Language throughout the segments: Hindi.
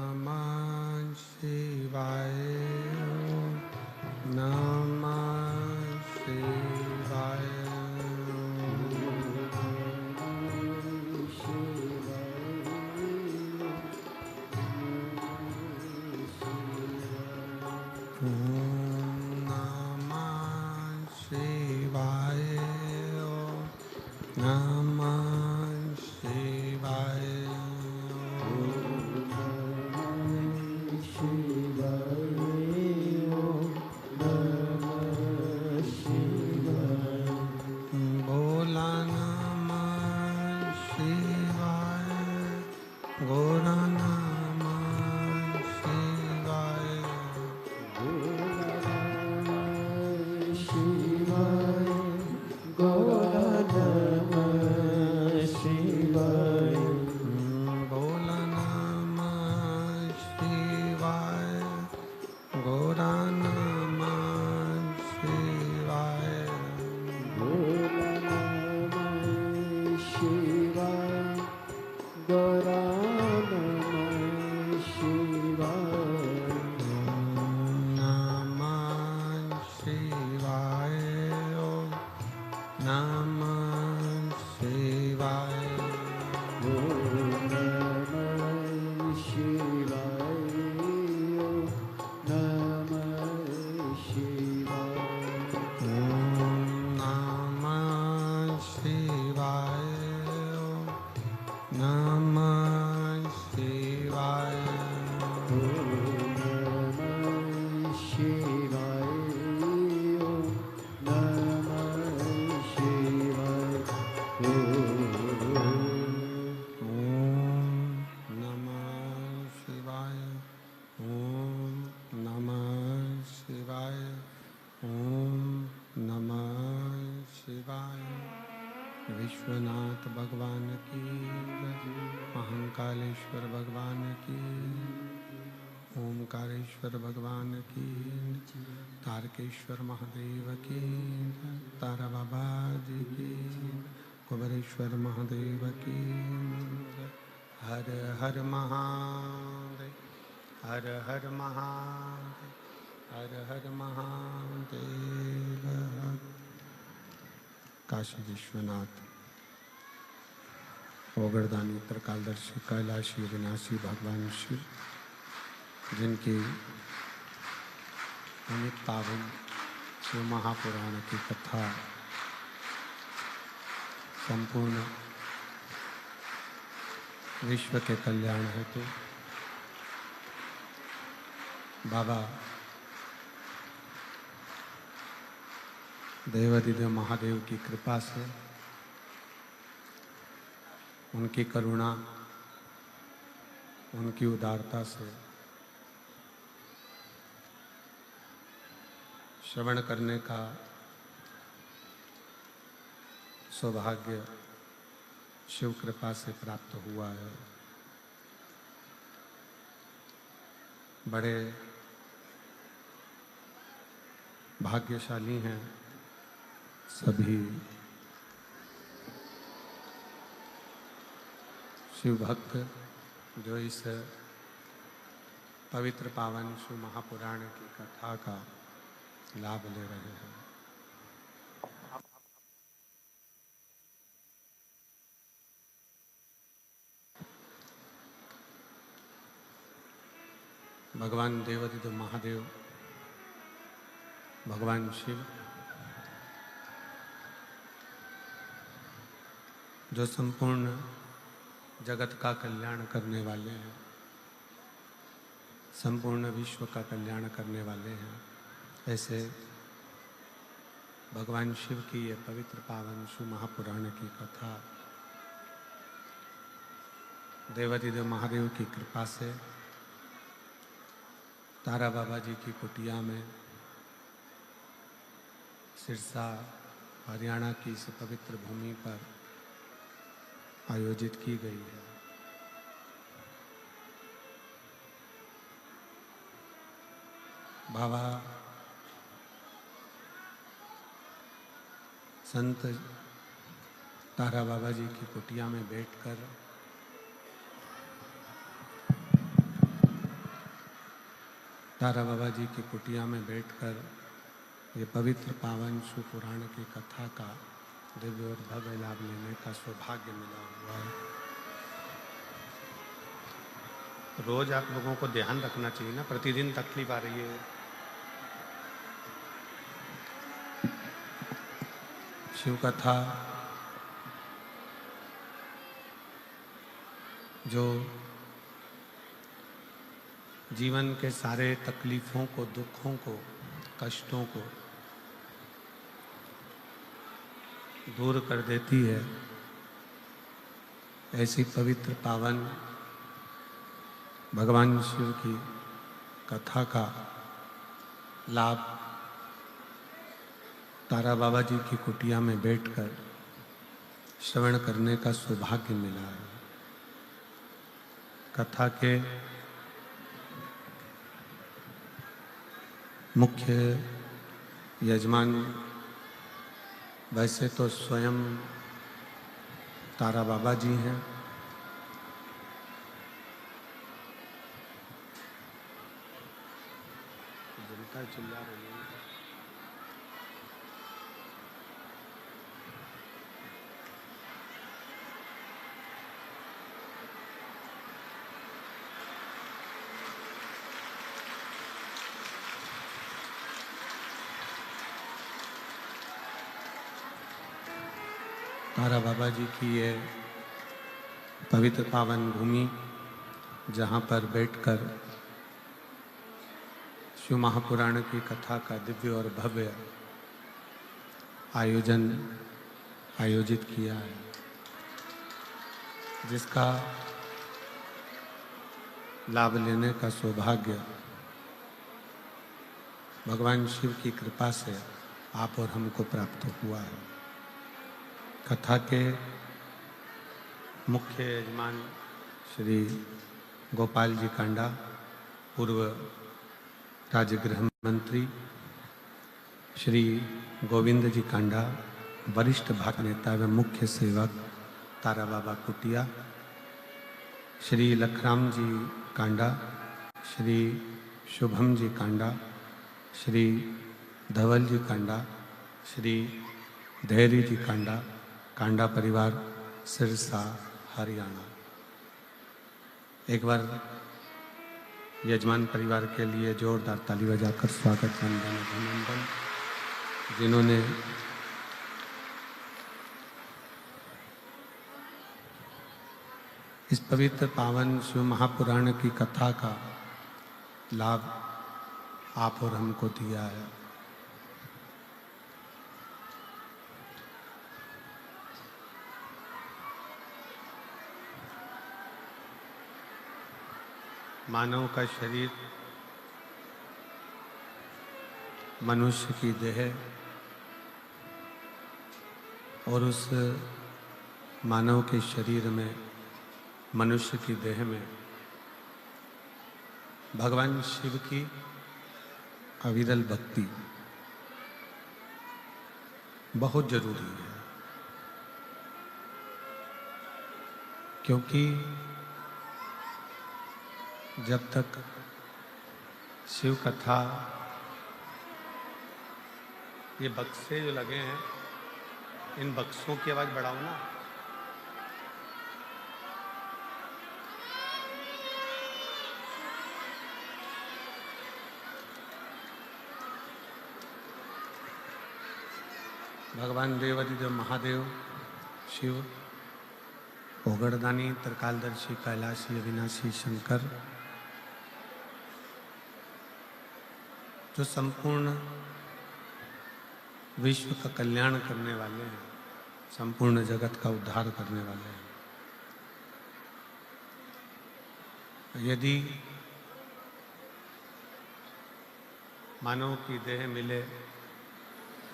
नमः शिवाय। ओम नमः शिवाय। विश्वनाथ भगवान की जय। महाकालेश्वर भगवान की, ओमकारेश्वर भगवान की, तारकेश्वर महादेव की, तारा बाबा जी की, कुबेरेश्वर महादेव की। हर हर महादेव, हर हर महादेव, हर हर महादेव। काशी विश्वनाथ ओगरदानी त्रिकालदर्शी कैलाशी विनाशी भगवान शिव, जिनकी अमित पावन शिव महापुराण की कथा संपूर्ण विश्व के कल्याण हेतु बाबा देवाधिदेव महादेव की कृपा से, उनकी करुणा, उनकी उदारता से श्रवण करने का सौभाग्य शिव कृपा से प्राप्त हुआ है। बड़े भाग्यशाली हैं सभी शिव भक्त जो इस पवित्र पावन शिव महापुराण की कथा का लाभ ले रहे हैं। भगवान देवाधिदेव महादेव, भगवान शिव जो संपूर्ण जगत का कल्याण करने वाले हैं, संपूर्ण विश्व का कल्याण करने वाले हैं, ऐसे भगवान शिव की ये पवित्र पावन शिव महापुराण की कथा देवाधिदेव महादेव की कृपा से तारा बाबा जी की कुटिया में सिरसा हरियाणा की इस पवित्र भूमि पर आयोजित की गई है। बाबा संत तारा बाबा जी की कुटिया में बैठकर तारा बाबा जी की कुटिया में बैठकर ये पवित्र पावन शिवपुराण की कथा का दिव्य और भव्य लाभ लेने का सौभाग्य मिला हुआ है। रोज आप लोगों को ध्यान रखना चाहिए ना, प्रतिदिन तकलीफ आ रही है। शिव कथा जो जीवन के सारे तकलीफों को, दुखों को, कष्टों को दूर कर देती है, ऐसी पवित्र पावन भगवान शिव की कथा का लाभ तारा बाबा जी की कुटिया में बैठकर श्रवण करने का सौभाग्य मिला है। कथा के मुख्य यजमान वैसे तो स्वयं तारा बाबा जी हैं, जनता चिल्ला रही है। तारा बाबा जी की ये पवित्र पावन भूमि, जहाँ पर बैठकर शिव महापुराण की कथा का दिव्य और भव्य आयोजित किया है, जिसका लाभ लेने का सौभाग्य भगवान शिव की कृपा से आप और हमको प्राप्त हुआ है। कथा के मुख्य यजमान श्री गोपाल जी कांडा, पूर्व राज्य गृह मंत्री, श्री गोविंद जी कांडा, वरिष्ठ भाग नेता एवं मुख्य सेवक तारा बाबा कुटिया, श्री लखराम जी कांडा, श्री शुभम जी कांडा, श्री धवल जी कांडा, श्री धैर्य जी कांडा, कांडा परिवार सिरसा हरियाणा। एक बार यजमान परिवार के लिए जोरदार ताली बजाकर स्वागत वंदन अभिनंदन, जिन्होंने इस पवित्र पावन शिव महापुराण की कथा का लाभ आप और हमको दिया है। मानव का शरीर मनुष्य की देह और उस मानव के शरीर में, मनुष्य की देह में भगवान शिव की अविरल भक्ति बहुत जरूरी है, क्योंकि जब तक शिव कथा, ये बक्से जो लगे हैं, इन बक्सों की आवाज बढ़ाओ ना। भगवान देवाधिदेव महादेव शिव, ओगड़दानी, त्रिकालदर्शी, कैलाशी, अविनाशी शंकर, जो संपूर्ण विश्व का कल्याण करने वाले हैं, संपूर्ण जगत का उद्धार करने वाले हैं। यदि मानव की देह मिले,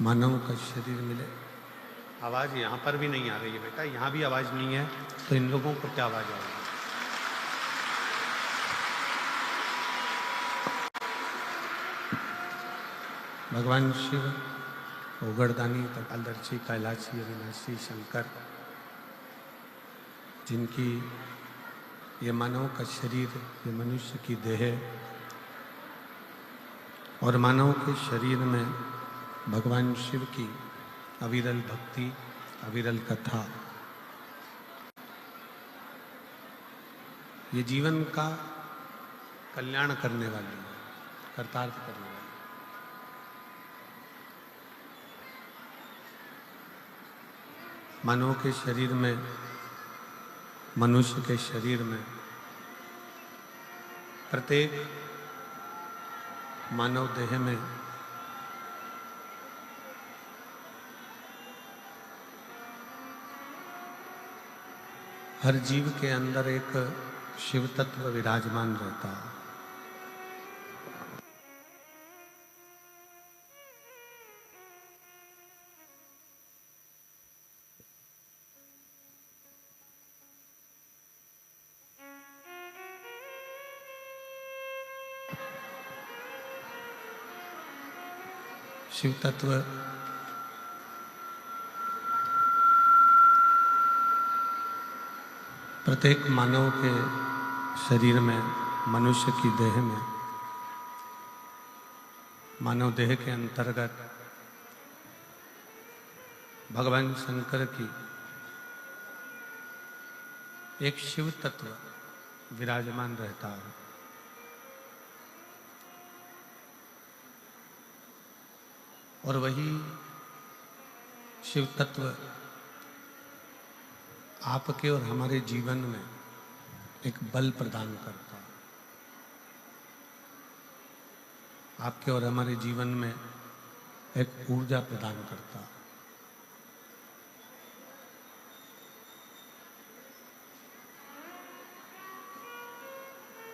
मानव का शरीर मिले, आवाज यहाँ पर भी नहीं आ रही है बेटा, यहाँ भी आवाज नहीं है, तो इन लोगों को क्या आवाज आएगी? भगवान शिव, ओगड़दानी, त्रिकालदर्शी, कैलाशी, अविनाशी शंकर, जिनकी ये मानव का शरीर, ये मनुष्य की देह और मानव के शरीर में भगवान शिव की अविरल भक्ति, अविरल कथा, ये जीवन का कल्याण करने वाली है, कर्तार्थ करने वाली। मानव के शरीर में, मनुष्य के शरीर में प्रत्येक मानव देह में हर जीव के अंदर एक शिव तत्व विराजमान रहता है। शिव तत्व प्रत्येक मानव के शरीर में, मनुष्य की देह में, मानव देह के अंतर्गत भगवान शंकर की एक शिव तत्व विराजमान रहता है। और वही शिव तत्व आपके और हमारे जीवन में एक बल प्रदान करता है। आपके और हमारे जीवन में एक ऊर्जा प्रदान करता है।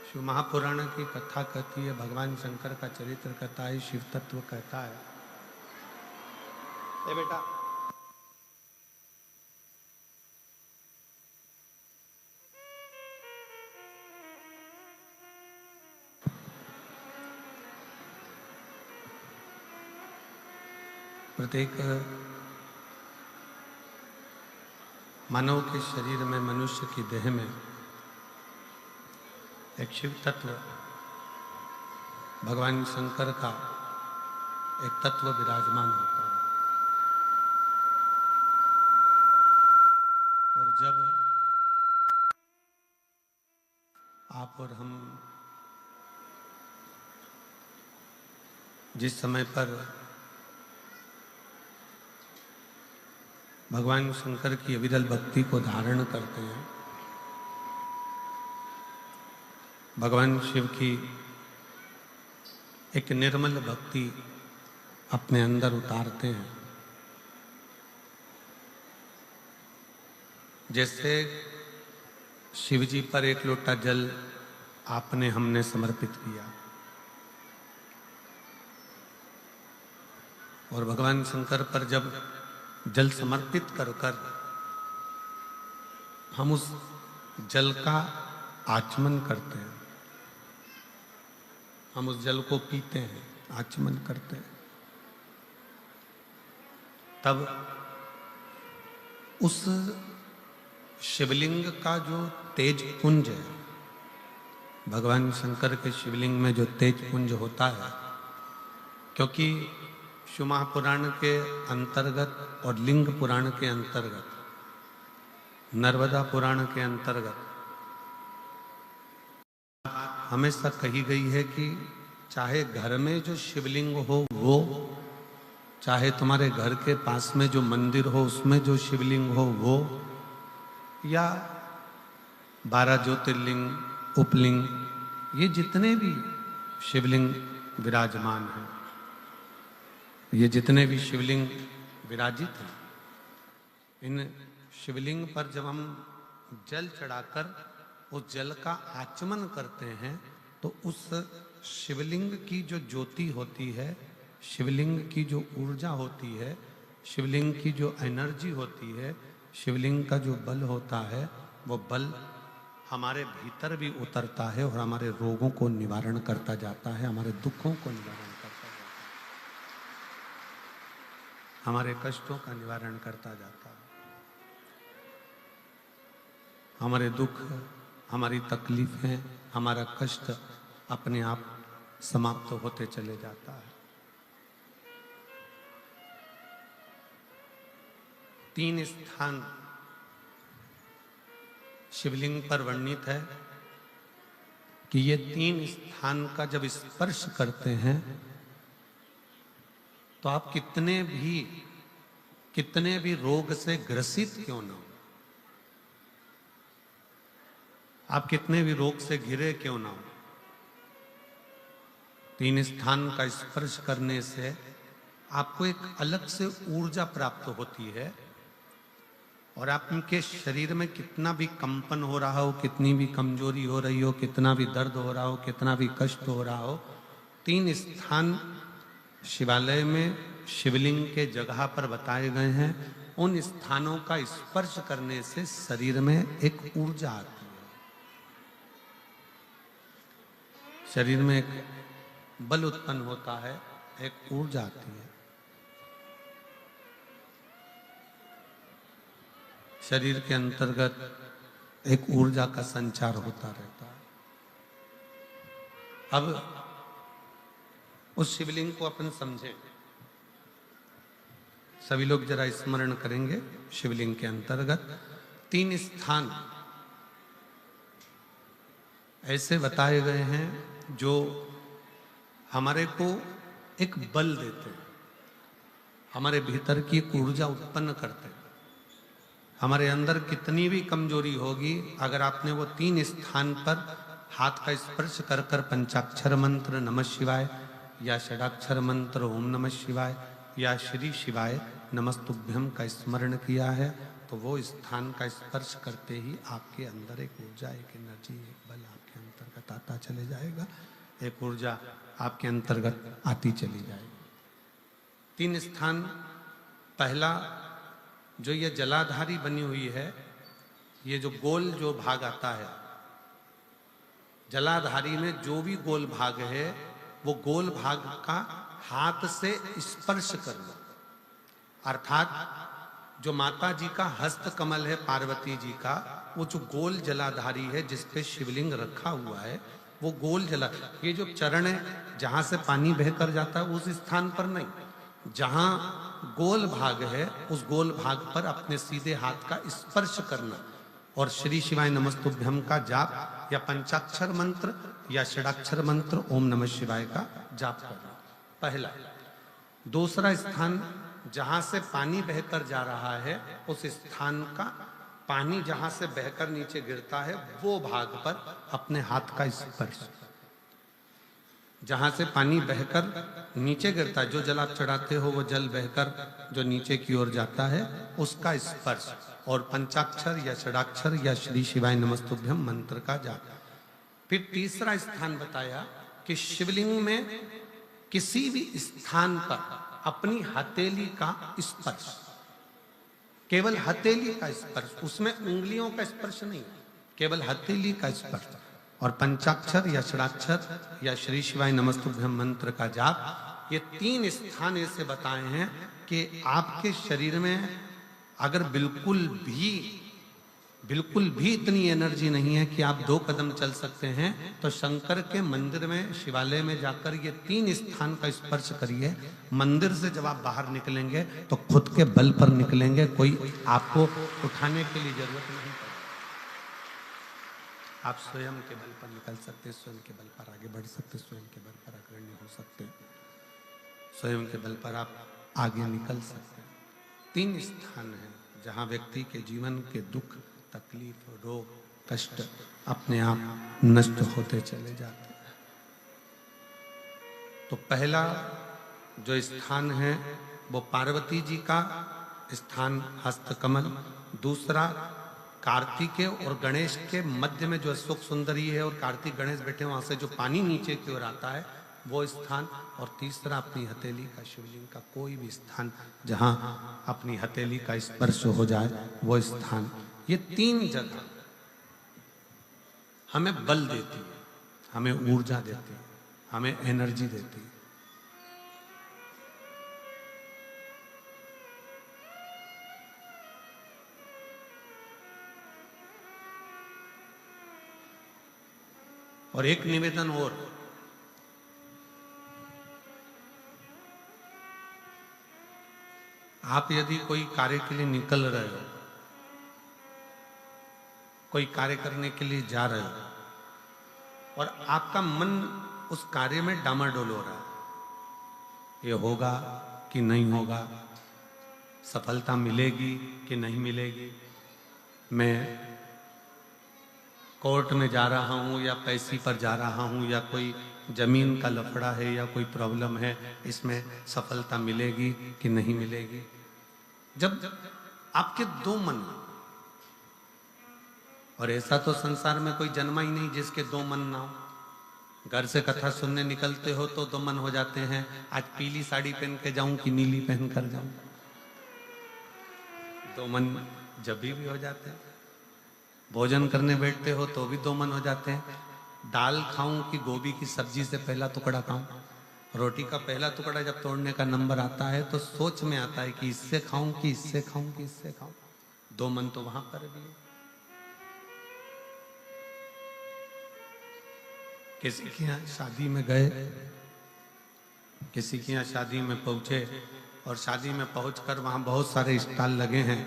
शिव महापुराण की कथा कहती है, भगवान शंकर का चरित्र कहता है, शिव तत्व कहता है, ए बेटा प्रत्येक मानव के शरीर में, मनुष्य की देह में एक शिव तत्व, भगवान शंकर का एक तत्व विराजमान होता है। और जब आप और हम जिस समय पर भगवान शंकर की अविरल भक्ति को धारण करते हैं, भगवान शिव की एक निर्मल भक्ति अपने अंदर उतारते हैं, जैसे शिव जी पर एक लोटा जल आपने हमने समर्पित किया और भगवान शंकर पर जब जल समर्पित कर कर हम उस जल का आचमन करते हैं, हम उस जल को पीते हैं, आचमन करते हैं, तब उस शिवलिंग का जो तेज पुंज है, भगवान शंकर के शिवलिंग में जो तेज पुंज होता है, क्योंकि शिव महापुराण के अंतर्गत और लिंग पुराण के अंतर्गत, नर्मदा पुराण के अंतर्गत हमेशा कही गई है कि चाहे घर में जो शिवलिंग हो वो, चाहे तुम्हारे घर के पास में जो मंदिर हो उसमें जो शिवलिंग हो वो, या 12 ज्योतिर्लिंग, उपलिंग, ये जितने भी शिवलिंग विराजमान हैं, ये जितने भी शिवलिंग विराजित हैं, इन शिवलिंग पर जब हम जल चढ़ाकर उस जल का आचमन करते हैं तो उस शिवलिंग की जो ज्योति होती है, शिवलिंग की जो ऊर्जा होती है, शिवलिंग की जो एनर्जी होती है, शिवलिंग का जो बल होता है, वो बल हमारे भीतर भी उतरता है और हमारे रोगों को निवारण करता जाता है, हमारे दुखों को निवारण करता जाता है, हमारे कष्टों का निवारण करता जाता है। हमारे दुख, हमारी तकलीफें, हमारा कष्ट अपने आप समाप्त होते चले जाता है। 3 स्थान शिवलिंग पर वर्णित है कि ये 3 स्थान का जब स्पर्श करते हैं तो आप कितने भी रोग से ग्रसित क्यों ना हो, आप कितने भी रोग से घिरे क्यों ना हो, 3 स्थान का स्पर्श करने से आपको एक अलग से ऊर्जा प्राप्त होती है। और आपके शरीर में कितना भी कंपन हो रहा हो, कितनी भी कमजोरी हो रही हो, कितना भी दर्द हो रहा हो, कितना भी कष्ट हो रहा हो, 3 स्थान शिवालय में शिवलिंग के जगह पर बताए गए हैं। उन स्थानों का स्पर्श करने से शरीर में एक ऊर्जा आती है, शरीर में एक बल उत्पन्न होता है, एक ऊर्जा आती है। शरीर के अंतर्गत एक ऊर्जा का संचार होता रहता है। अब उस शिवलिंग को अपन समझें, सभी लोग जरा स्मरण करेंगे। शिवलिंग के अंतर्गत 3 स्थान ऐसे बताए गए हैं जो हमारे को एक बल देते हैं, हमारे भीतर की ऊर्जा उत्पन्न करते हैं। हमारे अंदर कितनी भी कमजोरी होगी, अगर आपने वो 3 स्थान पर हाथ का स्पर्श कर कर पंचाक्षर मंत्र नमः शिवाय या षडाक्षर मंत्र ओम नमः शिवाय या श्री शिवाय नमस्तुभ्यम का स्मरण किया है, तो वो स्थान का स्पर्श करते ही आपके अंदर एक ऊर्जा, एक एनर्जी, एक बल आपके अंतर्गत आता चले जाएगा, एक ऊर्जा आपके अंतर्गत आती चली जाएगी। 3 स्थान, पहला जो ये जलाधारी बनी हुई है, ये जो गोल जो भाग आता है, जलाधारी में जो भी गोल भाग है, वो गोल भाग का हाथ से स्पर्श करना, अर्थात जो माता जी का हस्त कमल है, पार्वती जी का, वो जो गोल जलाधारी है जिस पे शिवलिंग रखा हुआ है, वो गोल जला, ये जो चरण है जहां से पानी बहकर जाता है उस स्थान पर नहीं, जहां गोल भाग है उस गोल भाग पर अपने सीधे हाथ का स्पर्श करना और श्री शिवाय नमस्तुभ्यम का जाप या पंचाक्षर मंत्र या षडाक्षर मंत्र ओम नमः शिवाय का जाप करना, पहला। दूसरा स्थान, जहां से पानी बहकर जा रहा है उस स्थान का पानी जहां से बहकर नीचे गिरता है वो भाग पर अपने हाथ का स्पर्श, जहां से पानी बहकर नीचे गिरता है, जो जल आप चढ़ाते हो वो जल बहकर जो नीचे की ओर जाता है उसका स्पर्श, और पंचाक्षर या षडाक्षर या श्री शिवाय नमस्तुभ्यम मंत्र का जाप। फिर तीसरा स्थान बताया कि शिवलिंग में किसी भी स्थान पर अपनी हथेली का स्पर्श, केवल हथेली का स्पर्श, उसमें उंगलियों का स्पर्श नहीं, केवल हथेली का स्पर्श, और पंचाक्षर या षडाक्षर या श्री शिवाय नमस्तुभ्यम मंत्र का जाप। ये 3 स्थान ऐसे बताए हैं कि आपके शरीर में अगर बिल्कुल भी इतनी एनर्जी नहीं है कि आप 2 कदम चल सकते हैं, तो शंकर के मंदिर में, शिवालय में जाकर ये 3 स्थान का स्पर्श करिए। मंदिर से जब आप बाहर निकलेंगे तो खुद के बल पर निकलेंगे, कोई आपको उठाने के लिए जरूरत नहीं पड़ेगी। आप स्वयं के बल पर निकल सकते, स्वयं के बल पर आगे बढ़ सकते, स्वयं के बल पर अग्रणी हो सकते, स्वयं के बल पर आप आगे निकल सकते हैं। 3 स्थान हैं जहां व्यक्ति के जीवन के दुख, तकलीफ, रोग, कष्ट अपने आप नष्ट होते चले जाते हैं। तो पहला जो स्थान है वो पार्वती जी का स्थान हस्तकमल, दूसरा कार्तिकेय और गणेश के मध्य में जो अशोक सुंदरी है और कार्तिक गणेश बैठे वहां से जो पानी नीचे की ओर आता है वो स्थान, और तीसरा अपनी हथेली का, शिवलिंग का कोई भी स्थान जहां अपनी हथेली का स्पर्श हो जाए वो स्थान। ये 3 जगह हमें बल देती है, हमें ऊर्जा देती है, हमें एनर्जी देती है। और एक निवेदन और, आप यदि कोई कार्य के लिए निकल रहे हो, कोई कार्य करने के लिए जा रहे हो और आपका मन उस कार्य में डामाडोल हो रहा है, ये होगा कि नहीं होगा, सफलता मिलेगी कि नहीं मिलेगी, मैं कोर्ट में जा रहा हूँ या पैसे पर जा रहा हूँ, या कोई जमीन का लफड़ा है या कोई प्रॉब्लम है, इसमें सफलता मिलेगी कि नहीं मिलेगी। जब आपके दो मन, और ऐसा तो संसार में कोई जन्मा ही नहीं जिसके दो मन ना हो। घर से कथा सुनने निकलते हो तो दो मन हो जाते हैं, आज पीली साड़ी पहन के जाऊं कि नीली पहन कर जाऊं, दो मन जब भी हो जाते हैं। भोजन करने बैठते हो तो भी दो मन हो जाते हैं, दाल खाऊं कि गोभी की सब्जी से पहला टुकड़ा खाऊं। रोटी का पहला टुकड़ा जब तोड़ने का नंबर आता है तो सोच में आता है कि इससे खाऊं कि इससे खाऊं कि इससे खाऊं। दो मन तो वहां पर भी है। किसी के यहाँ शादी में गए, किसी के यहाँ शादी में पहुंचे और शादी में पहुंचकर वहां बहुत सारे स्टॉल लगे हैं,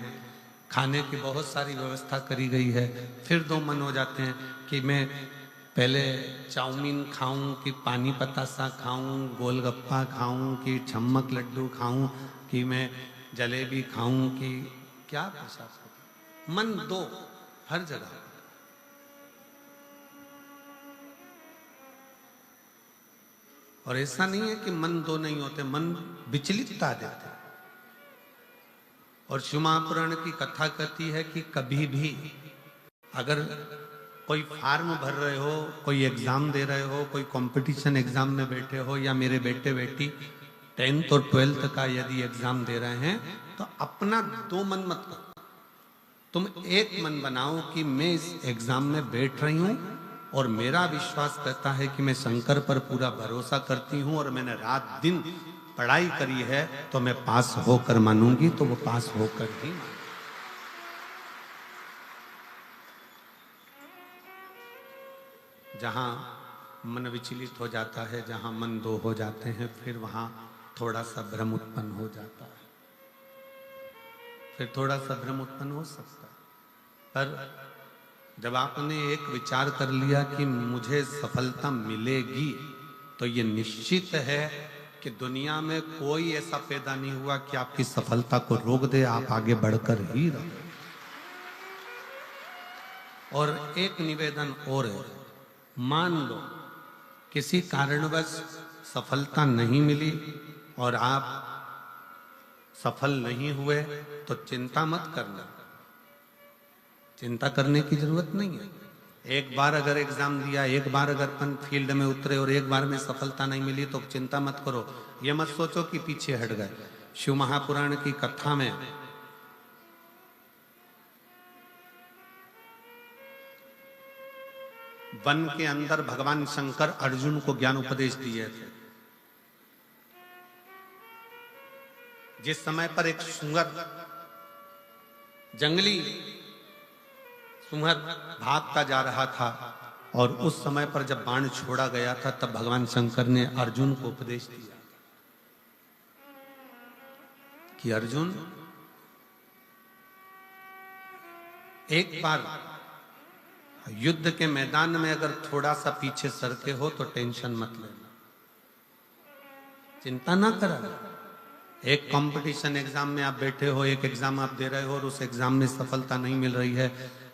खाने की बहुत सारी व्यवस्था करी गई है। फिर दो मन हो जाते हैं कि मैं पहले चाउमीन खाऊं कि पानी पतासा खाऊं, गोलगप्पा खाऊं कि छम्मक लड्डू खाऊं, कि मैं जलेबी खाऊं कि क्या प्रसाद। मन दो हर जगह। और ऐसा नहीं है कि मन दो नहीं होते, मन विचलितता देते। और शिव महापुराण की कथा कहती है कि कभी भी अगर कोई फार्म भर रहे हो, कोई एग्जाम दे रहे हो, कोई कंपटीशन एग्जाम में बैठे हो, या मेरे बेटे बेटी 10th और 12th का यदि एग्जाम दे रहे हैं, तो अपना दो मन मत करो, तुम एक मन बनाओ कि मैं इस एग्जाम में बैठ रही हूं और मेरा विश्वास कहता है कि मैं शंकर पर पूरा भरोसा करती हूं और मैंने रात दिन पढ़ाई करी है तो मैं पास होकर मानूंगी, तो वो पास होकर ही मानूंगी। जहां मन विचलित हो जाता है, जहां मन दो हो जाते हैं, फिर वहां थोड़ा सा भ्रम उत्पन्न हो जाता है, फिर थोड़ा सा भ्रम उत्पन्न हो सकता है। पर जब आपने एक विचार कर लिया कि मुझे सफलता मिलेगी, तो ये निश्चित है कि दुनिया में कोई ऐसा पैदा नहीं हुआ कि आपकी सफलता को रोक दे, आप आगे बढ़कर ही रहो। और एक निवेदन और है, मान लो किसी कारणवश सफलता नहीं मिली और आप सफल नहीं हुए, तो चिंता मत करना, चिंता करने की जरूरत नहीं है। एक बार अगर एग्जाम दिया, एक बार अगर अपन फील्ड में उतरे और एक बार में सफलता नहीं मिली, तो चिंता मत करो, ये मत सोचो कि पीछे हट गए। शिव महापुराण की कथा में वन के अंदर भगवान शंकर अर्जुन को ज्ञान उपदेश दिए थे। जिस समय पर एक सुअर, जंगली सुअर भागता जा रहा था, और उस समय पर जब बाण छोड़ा गया था, तब भगवान शंकर ने अर्जुन को उपदेश दिया कि अर्जुन, एक बार युद्ध के मैदान में अगर थोड़ा सा पीछे सरके हो तो टेंशन मत लेना, चिंता ना करा। एक कंपटीशन एग्जाम में आप बैठे हो, एक एग्जाम आप दे रहे हो और उस एग्जाम में सफलता नहीं मिल रही है।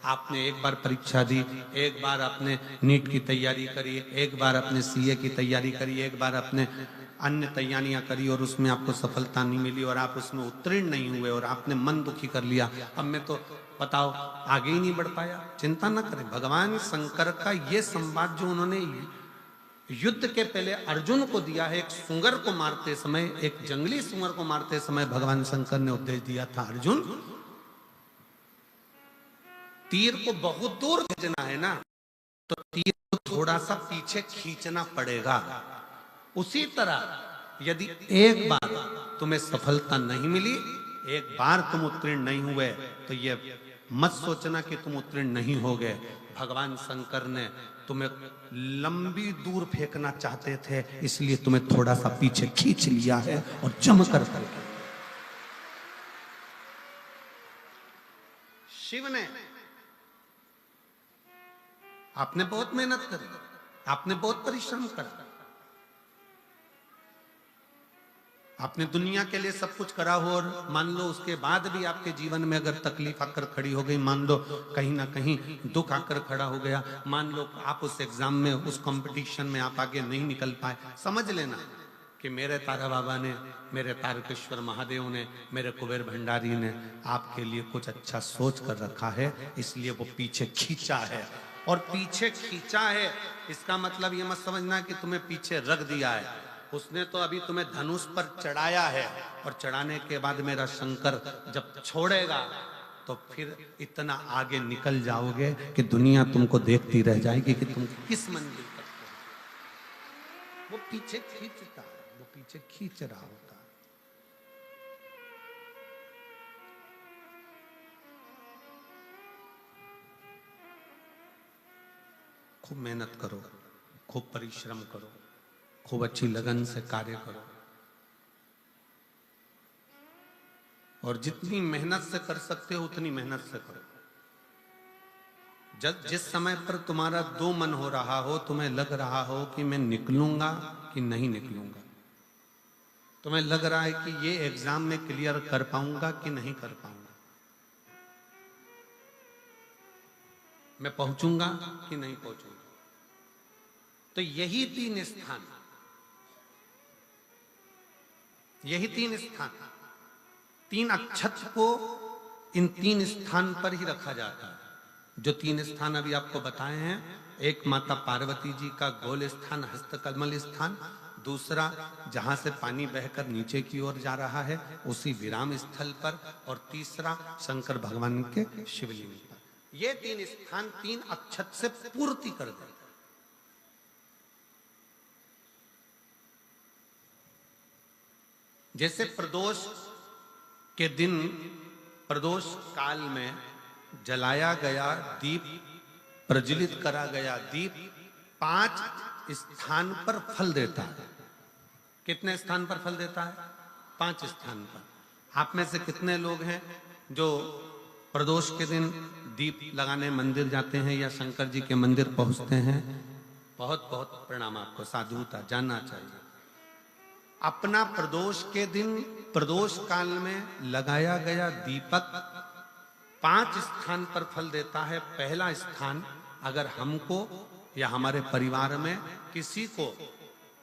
आपने एक बार परीक्षा दी, एक बार आपने नीट की तैयारी करी, एक बार आपने सीए की तैयारी करी, एक बार आपने अन्य तैयारियां करी और उसमें आपको सफलता नहीं मिली और आप उसमें उत्तीर्ण नहीं हुए और आपने मन दुखी कर लिया। अब मैं तो बताओ आगे ही नहीं बढ़ पाया। चिंता न करें, भगवान शंकर का ये संवाद जो उन्होंने युद्ध के पहले अर्जुन को दिया है, एक सुअर को मारते समय, एक जंगली सुअर को मारते समय भगवान शंकर ने उपदेश दिया था, अर्जुन तीर को बहुत दूर भेजना है ना, तो तीर को थोड़ा सा पीछे खींचना पड़ेगा। उसी तरह यदि एक बार तुम्हें सफलता नहीं मिली, एक बार तुम उत्तीर्ण नहीं हुए, तो ये मत सोचना कि तुम उत्तीर्ण नहीं हो गए। भगवान शंकर ने तुम्हें लंबी दूर फेंकना चाहते थे, इसलिए तुम्हें थोड़ा सा पीछे खींच लिया है और जम कर शिव ने। आपने बहुत मेहनत करी, आपने बहुत परिश्रम करा, आपने दुनिया के लिए सब कुछ करा हो, और मान लो उसके बाद भी आपके जीवन में अगर तकलीफ आकर खड़ी हो गई, मान लो कहीं ना कहीं दुख आकर खड़ा हो गया, मान लो आप उस एग्जाम में, उस कंपटीशन में आप आगे नहीं निकल पाए, समझ लेना कि मेरे तारा बाबा ने, मेरे तारकेश्वर महादेव ने, मेरे कुबेर भंडारी ने आपके लिए कुछ अच्छा सोच कर रखा है, इसलिए वो पीछे खींचा है। और पीछे खींचा है इसका मतलब ये मत समझना कि तुम्हें पीछे रख दिया है, उसने तो अभी तुम्हें धनुष पर चढ़ाया है, और चढ़ाने के बाद मेरा शंकर जब छोड़ेगा तो फिर इतना आगे निकल जाओगे कि दुनिया तुमको देखती रह जाएगी कि तुम किस मंजिल तक पहुंचे। वो पीछे खींचता है, वो पीछे खींच रहा होता है। खूब मेहनत करो, खूब परिश्रम करो, खूब अच्छी लगन से कार्य करो, और जितनी मेहनत से कर सकते हो उतनी मेहनत से करो। जिस समय पर तुम्हारा दो मन हो रहा हो, तुम्हें लग रहा हो कि मैं निकलूंगा कि नहीं निकलूंगा, तुम्हें लग रहा है कि ये एग्जाम में क्लियर कर पाऊंगा कि नहीं कर पाऊंगा, मैं पहुंचूंगा कि नहीं पहुंचूंगा, तो यही तीन स्थान, यही तीन स्थान, तीन अक्षत को इन तीन स्थान पर ही रखा जाता है। जो तीन स्थान अभी आपको बताए हैं, एक माता पार्वती जी का गोल स्थान, हस्तकमल स्थान, दूसरा जहां से पानी बहकर नीचे की ओर जा रहा है उसी विराम स्थल पर, और तीसरा शंकर भगवान के शिवलिंग पर। ये तीन स्थान तीन अक्षत से पूर्ति कर देते। जैसे प्रदोष के दिन, प्रदोष काल में जलाया गया दीप, प्रज्वलित करा गया दीप 5 स्थान पर फल देता है। कितने स्थान पर फल देता है? 5 स्थान पर। आप में से कितने लोग हैं जो प्रदोष के दिन दीप लगाने मंदिर जाते हैं या शंकर जी के मंदिर पहुंचते हैं? बहुत बहुत प्रणाम आपको, साधुता जानना चाहिए। अपना प्रदोष के दिन, प्रदोष काल में लगाया गया दीपक 5 स्थान पर फल देता है। पहला स्थान, अगर हमको या हमारे परिवार में किसी को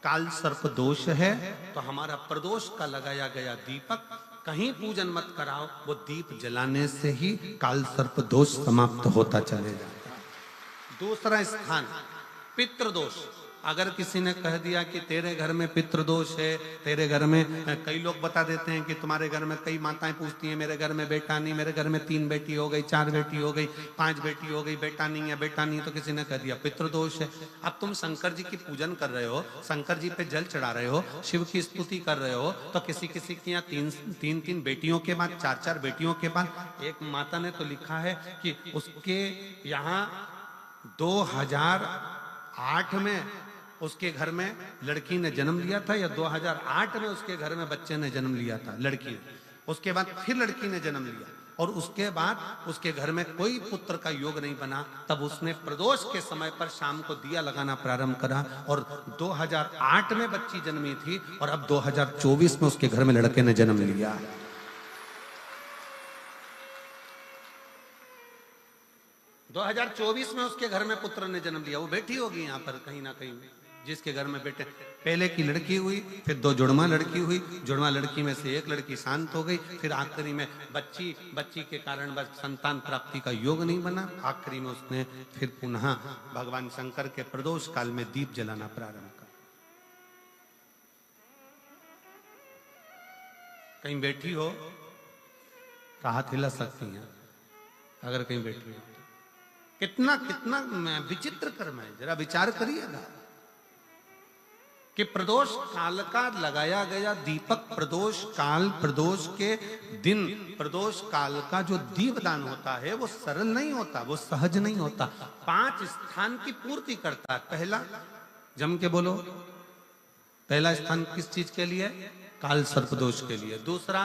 काल सर्प दोष है तो हमारा प्रदोष का लगाया गया दीपक कहीं पूजन मत कराओ, वो दीप जलाने से ही काल सर्प दोष समाप्त होता चले जाता है। दूसरा स्थान, पितृदोष। अगर किसी ने कह दिया कि तेरे घर में पितृदोष है, तेरे घर में, कई लोग बता देते हैं कि तुम्हारे घर में, कई माताएं पूछती हैं मेरे घर में बेटा नहीं, मेरे घर में 3 बेटी हो गई, 4 बेटी हो गई, 5 बेटी हो गई, बेटा नहीं है, बेटा नहीं, तो किसी ने कह दिया पितृदोष है। अब तुम शंकर जी की पूजन कर रहे हो, शंकर जी पे जल चढ़ा रहे हो, शिव की स्तुति कर रहे हो, तो किसी किसी की यहाँ 3 बेटियों के बाद, 4 बेटियों के बाद, एक माता ने तो लिखा है कि उसके यहाँ 2008 में उसके घर में लड़की ने जन्म लिया था, या 2008 में उसके घर में बच्चे ने जन्म लिया था, लड़की ने। उसके बाद फिर लड़की ने जन्म लिया, और उसके बाद उसके घर में कोई पुत्र का योग नहीं बना। तब उसने प्रदोष के समय पर शाम को दिया लगाना प्रारंभ करा, और 2008 में बच्ची जन्मी थी, और अब 2024 में उसके घर में लड़के ने जन्म लिया। दो 2024 में उसके घर में पुत्र ने जन्म लिया। वो बेटी होगी यहाँ पर कहीं ना कहीं, जिसके घर में बेटे, पहले की लड़की हुई, फिर 2 जुड़वा लड़की हुई, जुड़वा लड़की में से एक लड़की शांत हो गई, फिर आखिरी में बच्ची के कारण बस संतान प्राप्ति का योग नहीं बना। आखिरी में उसने फिर पुनः भगवान शंकर के प्रदोष काल में दीप जलाना प्रारंभ कर। कहीं बैठी हो तो हाथ हिला सकती हैं, अगर कहीं बैठी हो। कितना कितना विचित्र कर्म है, जरा विचार करिएगा कि प्रदोष काल का लगाया गया दीपक, प्रदोष काल, प्रदोष के दिन, प्रदोष काल का जो दीपदान होता है वो सरल नहीं होता, वो सहज नहीं होता। 5 स्थान की पूर्ति करता है। पहला, जम के बोलो, पहला स्थान किस चीज के लिए? काल सर्प दोष के लिए। दूसरा,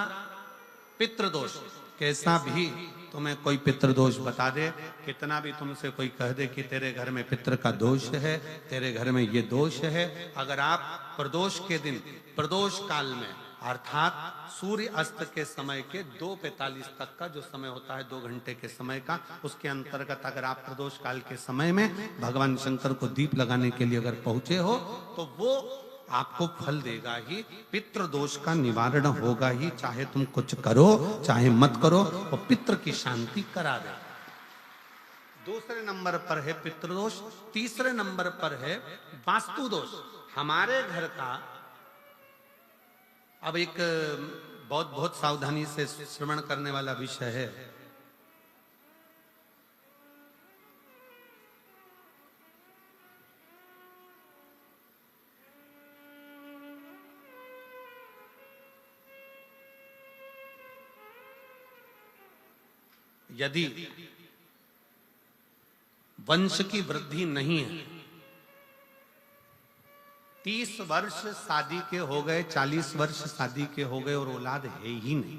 पितृदोष, कैसा भी तुम्हें कोई पितृदोष बता दे, कितना भी तुमसे कोई कह दे कि तेरे घर में पितृ का दोष है, तेरे घर में ये दोष है, अगर आप प्रदोष के दिन, प्रदोष काल में अर्थात सूर्य अस्त के समय के 2:45 तक का जो समय होता है, 2 घंटे के समय का, उसके अंतर्गत अगर आप प्रदोष काल के समय में भगवान शंकर को दीप लगाने के लिए अगर पहुंचे हो तो वो आपको फल देगा ही, पितृदोष का निवारण होगा ही, चाहे तुम कुछ करो चाहे मत करो, वो पितृ की शांति करा दे। दूसरे नंबर पर है पितृदोष, तीसरे नंबर पर है वास्तु दोष। हमारे घर का अब एक बहुत सावधानी से श्रवण करने वाला विषय है। यदि वंश की वृद्धि नहीं है, 30 वर्ष शादी के हो गए, 40 वर्ष शादी के हो गए और औलाद है ही नहीं,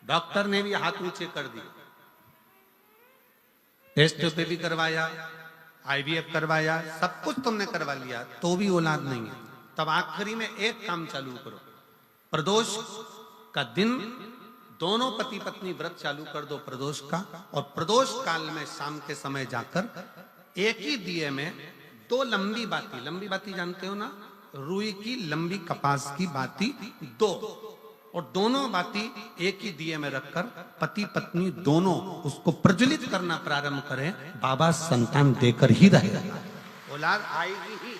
डॉक्टर ने भी हाथ ऊंचे कर दिए, टेस्ट पे भी करवाया, आईवीएफ करवाया, सब कुछ तुमने करवा लिया, तो भी औलाद नहीं है, तब आखिरी में एक काम चालू करो, प्रदोष का दिन दोनों पति पत्नी व्रत चालू कर दो प्रदोष का, और प्रदोष काल में शाम के समय जाकर एक ही दिए में 2 लंबी बाती जानते हो ना, रुई की लंबी कपास की बाती 2, और दोनों बाती एक ही दिए में रखकर पति पत्नी दोनों उसको प्रज्वलित करना प्रारंभ करें, बाबा संतान देकर ही रहेगा, औलाद आएगी ही।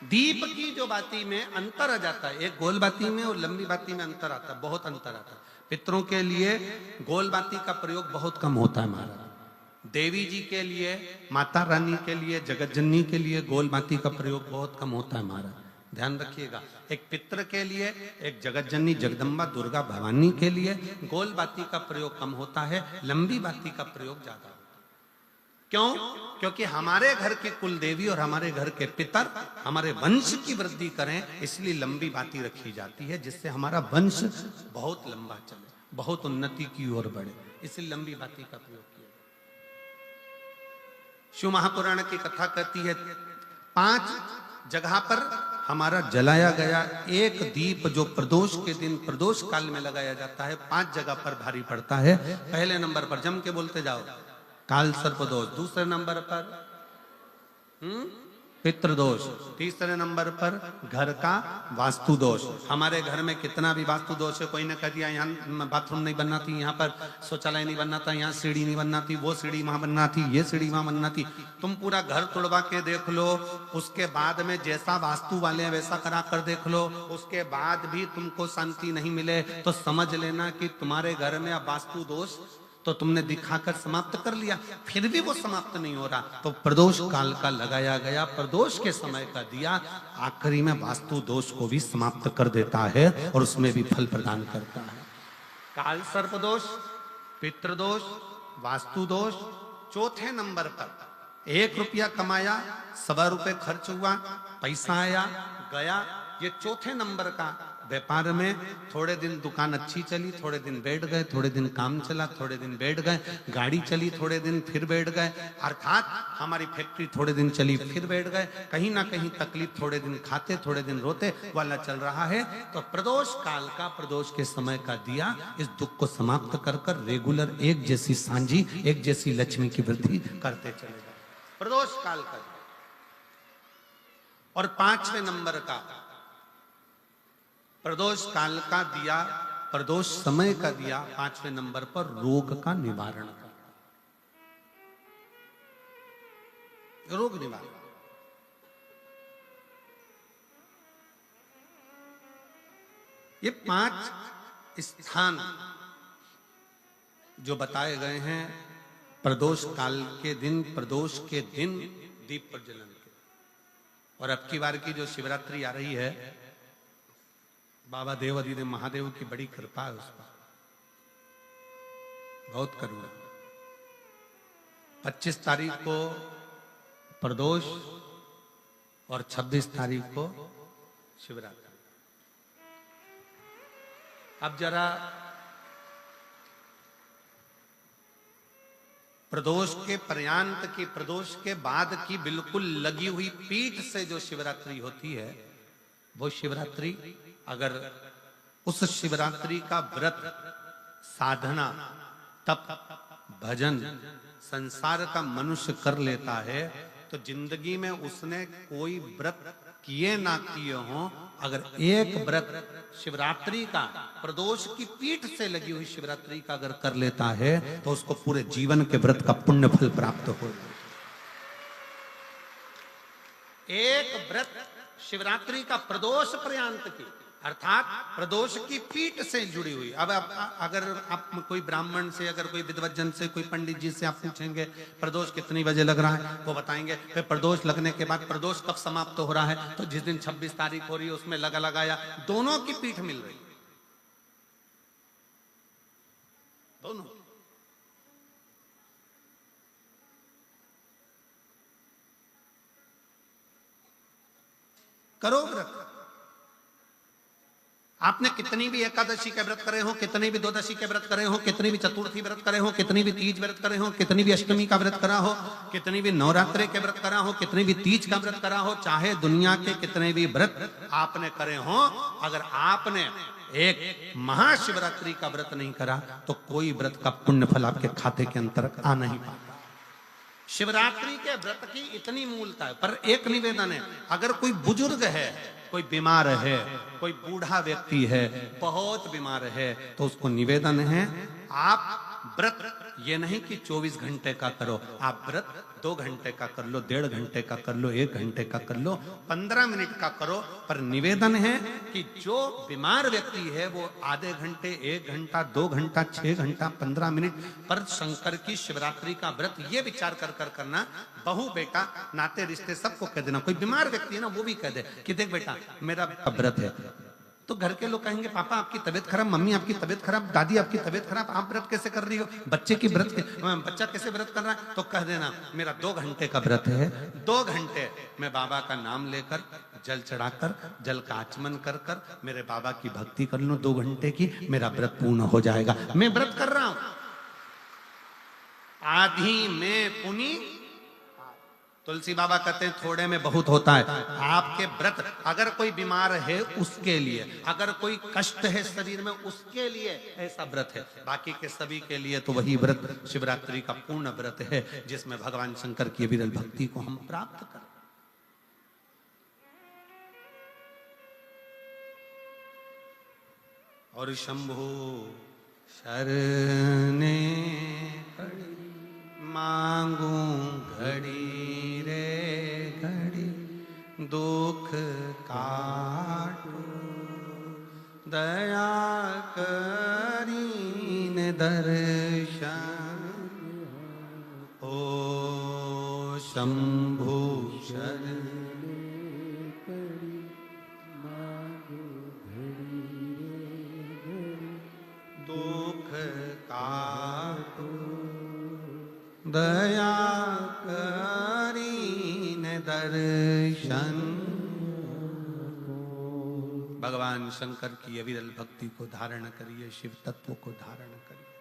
दीप की जो बाती में अंतर आ जाता है, एक गोल बाती में और लंबी बाती में अंतर आता है, बहुत अंतर आता है। पितरों के लिए गोल बाती का प्रयोग बहुत कम होता है महाराज, देवी जी के लिए, माता रानी के लिए, जगत जननी के लिए गोल बाती का प्रयोग बहुत कम होता है महाराज, ध्यान रखिएगा। एक पितृ के लिए, एक जगत जननी जगदम्बा दुर्गा भवानी के लिए गोल बाती का प्रयोग कम होता है, लंबी बाती का प्रयोग ज्यादा होता है। क्यों? क्योंकि हमारे घर की कुल देवी और हमारे घर के पितर हमारे वंश की वृद्धि करें, इसलिए लंबी बाती रखी जाती है, जिससे हमारा वंश बहुत लंबा चले, बहुत उन्नति की ओर बढ़े, इसलिए लंबी बाती का प्रयोग किया। शिव महापुराण की कथा कहती है 5 जगह पर हमारा जलाया गया एक दीप जो प्रदोष के दिन प्रदोष काल में लगाया जाता है, 5 जगह पर भारी पड़ता है। पहले नंबर पर जम के बोलते जाओ, काल सर्प दोष, दूसरे नंबर पर पितृदोष, तीसरे नंबर पर घर का वास्तु दोष। हमारे घर में कितना भी वास्तु दोष है, कोई ने कह दिया यहाँ बाथरूम नहीं बनना थी, यहाँ पर शौचालय नहीं बनना था, यहाँ सीढ़ी नहीं बनना थी, वो सीढ़ी वहां बनना थी, ये सीढ़ी वहां बनना थी, तुम पूरा घर तोड़वा के देख लो, उसके बाद में जैसा वास्तु वाले हैं वैसा करा कर देख लो, उसके बाद भी तुमको शांति नहीं मिले तो समझ लेना कि तुम्हारे घर में अब वास्तु दोष तो तुमने दिखाकर समाप्त कर लिया, फिर भी वो समाप्त नहीं हो रहा, तो प्रदोष काल का लगाया गया प्रदोष के समय का दिया आखिरी में वास्तु दोष को भी समाप्त कर देता है और उसमें भी फल प्रदान करता है। काल सर्प दोष, पितृदोष, वास्तु दोष। चौथे नंबर पर 1 रुपया कमाया, 1.25 रुपये खर्च हुआ, पैसा आया गया, ये चौथे नंबर का व्यापार में थोड़े दिन दुकान अच्छी चली, थोड़े दिन बैठ गए, थोड़े दिन काम चला, थोड़े दिन बैठ गए, गाड़ी चली थोड़े दिन फिर बैठ गए, अर्थात हमारी फैक्ट्री थोड़े दिन चली फिर बैठ गए, कहीं ना कहीं तकलीफ, थोड़े दिन खाते थोड़े दिन रोते वाला चल रहा है। तो प्रदोष काल का, प्रदोष के समय का दिया इस दुख को समाप्त कर कर रेगुलर एक जैसी सांझी, एक जैसी लक्ष्मी की वृद्धि करते चले गए, प्रदोष काल का। और 5वें नंबर का प्रदोष काल का दिया, प्रदोष समय का दिया 5वें नंबर पर रोग का निवारण का, रोग निवारण। ये 5 स्थान जो बताए गए हैं प्रदोष काल के दिन, प्रदोष के दिन दीप प्रज्वलन के। और अब की बार की जो शिवरात्रि आ रही है, बाबा देव अधिदेव महादेव की बड़ी कृपा है उस पर, बहुत करुणा। 25 तारीख को प्रदोष और 26 तारीख को शिवरात्रि। अब जरा प्रदोष के पर्यांत की, प्रदोष के बाद की बिल्कुल लगी हुई पीठ से जो शिवरात्रि होती है, वो शिवरात्रि अगर उस शिवरात्रि का व्रत, साधना, तप, भजन, संसार का मनुष्य कर लेता है तो जिंदगी में उसने कोई व्रत किए ना किए हो, अगर एक व्रत शिवरात्रि का, प्रदोष की पीठ से लगी हुई शिवरात्रि का अगर कर लेता है तो उसको पूरे जीवन के व्रत का पुण्य फल प्राप्त हो। एक व्रत शिवरात्रि का प्रदोष पर्यंत की, अर्थात प्रदोष की पीठ से जुड़ी हुई। अब अगर आप कोई ब्राह्मण से, अगर कोई विद्वज्जन से, कोई पंडित जी से आप पूछेंगे प्रदोष कितनी बजे लग रहा है, वो बताएंगे। फिर प्रदोष लगने के बाद प्रदोष कब समाप्त हो रहा है, तो जिस दिन 26 तारीख हो रही है उसमें लगाया। दोनों की पीठ मिल रही, दोनों। करो व्रत। आपने कितनी भी एकादशी के व्रत करे हो, कितनी भी द्वादशी के व्रत करे हो, कितनी भी चतुर्थी व्रत करे हो, कितनी भी तीज व्रत करे हो, कितनी भी अष्टमी का व्रत करा हो, कितनी भी नवरात्रि के व्रत करा हो, कितनी भी तीज का व्रत करा हो, चाहे दुनिया के कितने भी व्रत आपने करे हो, अगर आपने एक महाशिवरात्रि का व्रत नहीं करा तो कोई व्रत का पुण्य फल आपके खाते के अंतर्गत आ नहीं पाता। शिवरात्रि के व्रत की इतनी मूलता है। पर एक निवेदन है, अगर कोई बुजुर्ग है, कोई बीमार है, कोई बूढ़ा व्यक्ति है, बहुत बीमार है, तो उसको निवेदन है आप व्रत ये नहीं कि 24 घंटे का करो, आप व्रत 2 घंटे का कर लो, 1.5 घंटे का कर लो, 1 घंटे का कर लो, 15 मिनट का करो। पर निवेदन है कि जो बीमार व्यक्ति है वो आधे घंटे, 1 घंटा, 2 घंटा, 6 घंटा, 15 मिनट पर शंकर की शिवरात्रि का व्रत ये विचार कर करना। बहू बेटा नाते रिश्ते सबको कह देना। कोई बीमार व्यक्ति है ना, वो भी कह दे कि देख बेटा मेरा व्रत है, तो घर के लोग कहेंगे पापा आपकी तबीयत खराब, मम्मी आपकी तबीयत खराब, दादी आपकी तबीयत खराब, आप व्रत कैसे कर रही हो, बच्चे की व्रत, बच्चा कैसे व्रत कर रहा है, तो कह देना मेरा 2 घंटे का व्रत है, 2 घंटे मैं बाबा का नाम लेकर, जल चढ़ाकर, जल का आचमन कर कर मेरे बाबा की भक्ति कर लो 2 घंटे की, मेरा व्रत पूर्ण हो जाएगा। मैं व्रत कर रहा हूं, आधी में पुनी। तुलसी बाबा कहते हैं थोड़े में बहुत होता है। आपके व्रत अगर कोई बीमार है उसके लिए, अगर कोई कष्ट है शरीर में उसके लिए ऐसा व्रत है, बाकी के सभी के लिए तो वही व्रत शिवरात्रि का पूर्ण व्रत है जिसमें भगवान शंकर की विरल भक्ति को हम प्राप्त करें। और शंभु शरणे पड़ी मांगू घड़ी रे घड़ी, दुख काटो दया करीन दर्शन। ओ शंभु शरणे पड़ी मांगू घड़ी रे घड़ी, दुख काटो दया करीन दर्शन। भगवान शंकर की अविरल भक्ति को धारण करिए, शिव तत्व को धारण करिए,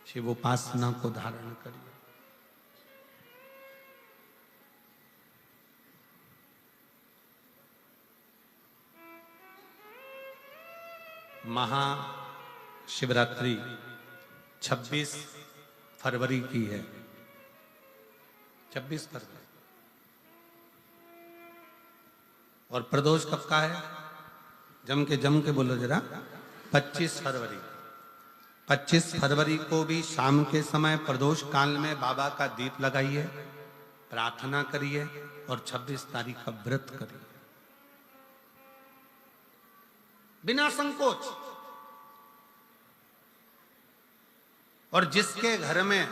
शिव उपासना को धारण करिए। महाशिवरात्रि 26 फरवरी की है, 26 फरवरी। और प्रदोष कब का है, जम के बोलो जरा, 25 फरवरी। 25 फरवरी को भी शाम के समय प्रदोष काल में बाबा का दीप लगाइए, प्रार्थना करिए और 26 तारीख का व्रत करिए बिना संकोच। और जिसके घर में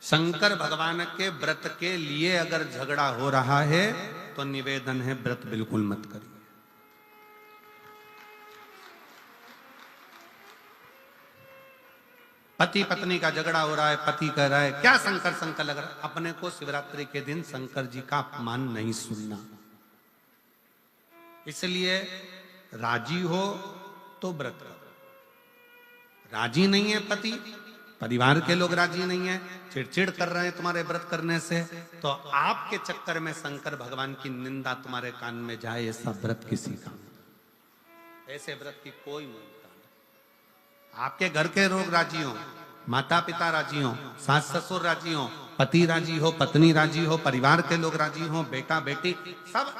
शंकर भगवान के व्रत के लिए अगर झगड़ा हो रहा है तो निवेदन है व्रत बिल्कुल मत करिए। पति पत्नी का झगड़ा हो रहा है, पति कह रहा है क्या शंकर शंकर लग रहा है, अपने को शिवरात्रि के दिन शंकर जी का अपमान नहीं सुनना। इसलिए राजी हो तो व्रत करो, राजी नहीं है पति परिवार के लोग राजी नहीं है, चिड़चिड़ कर रहे हैं तुम्हारे व्रत करने से, तो आपके चक्कर में शंकर भगवान की निंदा तुम्हारे कान में जाए, ऐसा व्रत किसी का, ऐसे व्रत की कोई मूलता नहीं। आपके घर के लोग राजी हो, माता पिता राजी हो, सास ससुर राजी हो, पति राजी हो, पत्नी राजी हो, परिवार के लोग राजी हो, बेटा बेटी सब,